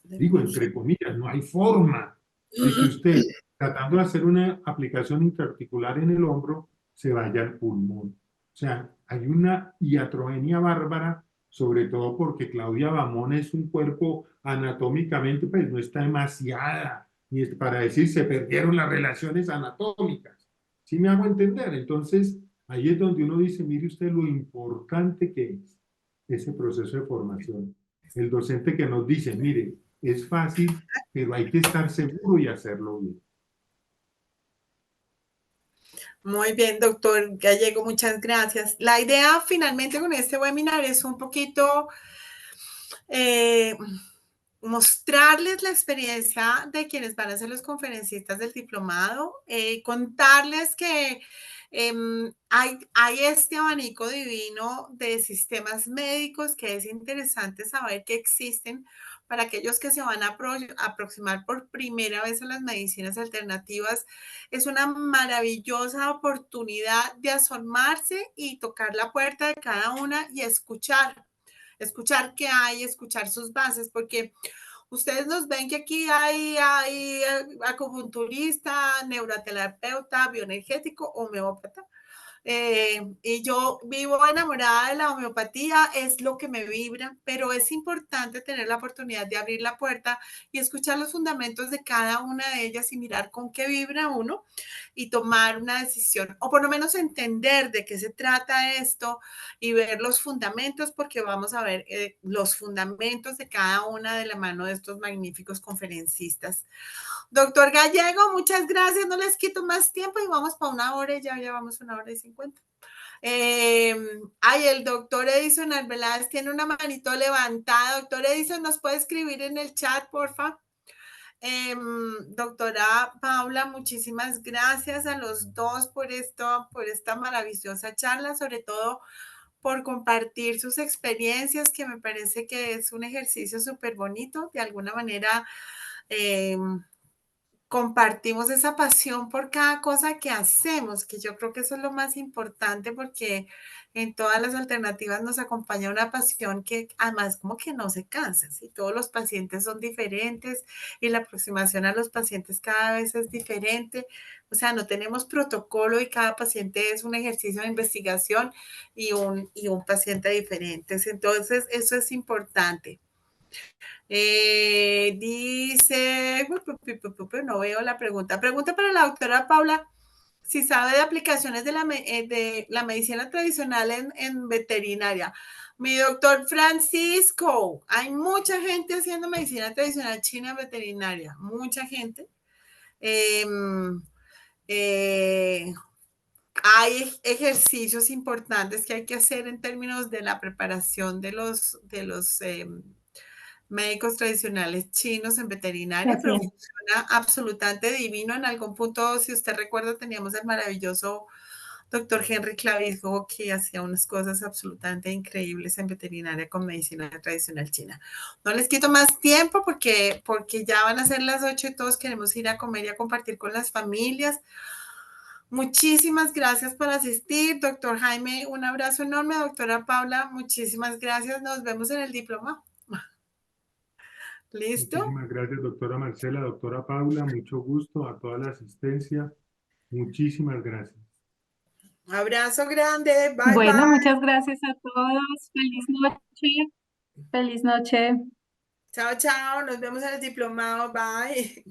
digo entre comillas, no hay forma de que usted, tratando de hacer una aplicación intraarticular en el hombro, se vaya al pulmón. O sea, hay una iatrogenia bárbara, sobre todo porque Claudia Bamón es un cuerpo anatómicamente, pues no está demasiada, ni es para decir se perdieron las relaciones anatómicas. ¿Sí me hago entender? Entonces, ahí es donde uno dice, mire usted lo importante que es ese proceso de formación. El docente que nos dice, mire, es fácil, pero hay que estar seguro y hacerlo bien. Muy bien, doctor Gallego, muchas gracias. La idea finalmente con este webinar es un poquito mostrarles la experiencia de quienes van a ser los conferencistas del diplomado, contarles que hay este abanico divino de sistemas médicos que es interesante saber que existen para aquellos que se van a aproximar por primera vez a las medicinas alternativas. Es una maravillosa oportunidad de asomarse y tocar la puerta de cada una y escuchar qué hay, escuchar sus bases, porque ustedes nos ven que aquí hay acupunturista, neuroterapeuta, bioenergético, homeópata. Y yo vivo enamorada de la homeopatía, es lo que me vibra, pero es importante tener la oportunidad de abrir la puerta y escuchar los fundamentos de cada una de ellas y mirar con qué vibra uno y tomar una decisión, o por lo menos entender de qué se trata esto y ver los fundamentos, porque vamos a ver los fundamentos de cada una de la mano de estos magníficos conferencistas. Doctor Gallego, muchas gracias, no les quito más tiempo y vamos para 1 hora y ya llevamos 1 hora y 50. El doctor Edison Arbeláez tiene una manito levantada. Doctor Edison, ¿nos puede escribir en el chat, porfa? Doctora Paula, muchísimas gracias a los dos por esta maravillosa charla, sobre todo por compartir sus experiencias, que me parece que es un ejercicio súper bonito. De alguna manera, compartimos esa pasión por cada cosa que hacemos, que yo creo que eso es lo más importante, porque en todas las alternativas nos acompaña una pasión que además como que no se cansa, ¿sí? Todos los pacientes son diferentes y la aproximación a los pacientes cada vez es diferente, o sea, no tenemos protocolo y cada paciente es un ejercicio de investigación y un paciente diferente, entonces eso es importante. Dice, no veo la pregunta. Pregunta para la doctora Paula, si sabe de aplicaciones de la medicina tradicional en veterinaria. Mi doctor Francisco, hay mucha gente haciendo medicina tradicional china veterinaria, mucha gente. Em, eh, hay ejercicios importantes que hay que hacer en términos de la preparación de los médicos tradicionales chinos en veterinaria, Así pero es. funciona absolutamente divino. En algún punto, si usted recuerda, teníamos el maravilloso doctor Henry Clavijo, que hacía unas cosas absolutamente increíbles en veterinaria con medicina tradicional china. No les quito más tiempo porque ya van a ser las 8 y todos queremos ir a comer y a compartir con las familias. Muchísimas gracias por asistir, doctor Jaime. Un abrazo enorme, doctora Paula. Muchísimas gracias. Nos vemos en el diploma. ¿Listo? Muchísimas gracias, doctora Marcela, doctora Paula, mucho gusto a toda la asistencia. Muchísimas gracias. Abrazo grande. Bye, Bueno, bye. muchas gracias a todos. Feliz noche. Feliz noche. Chao, chao. Nos vemos en el diplomado. Bye.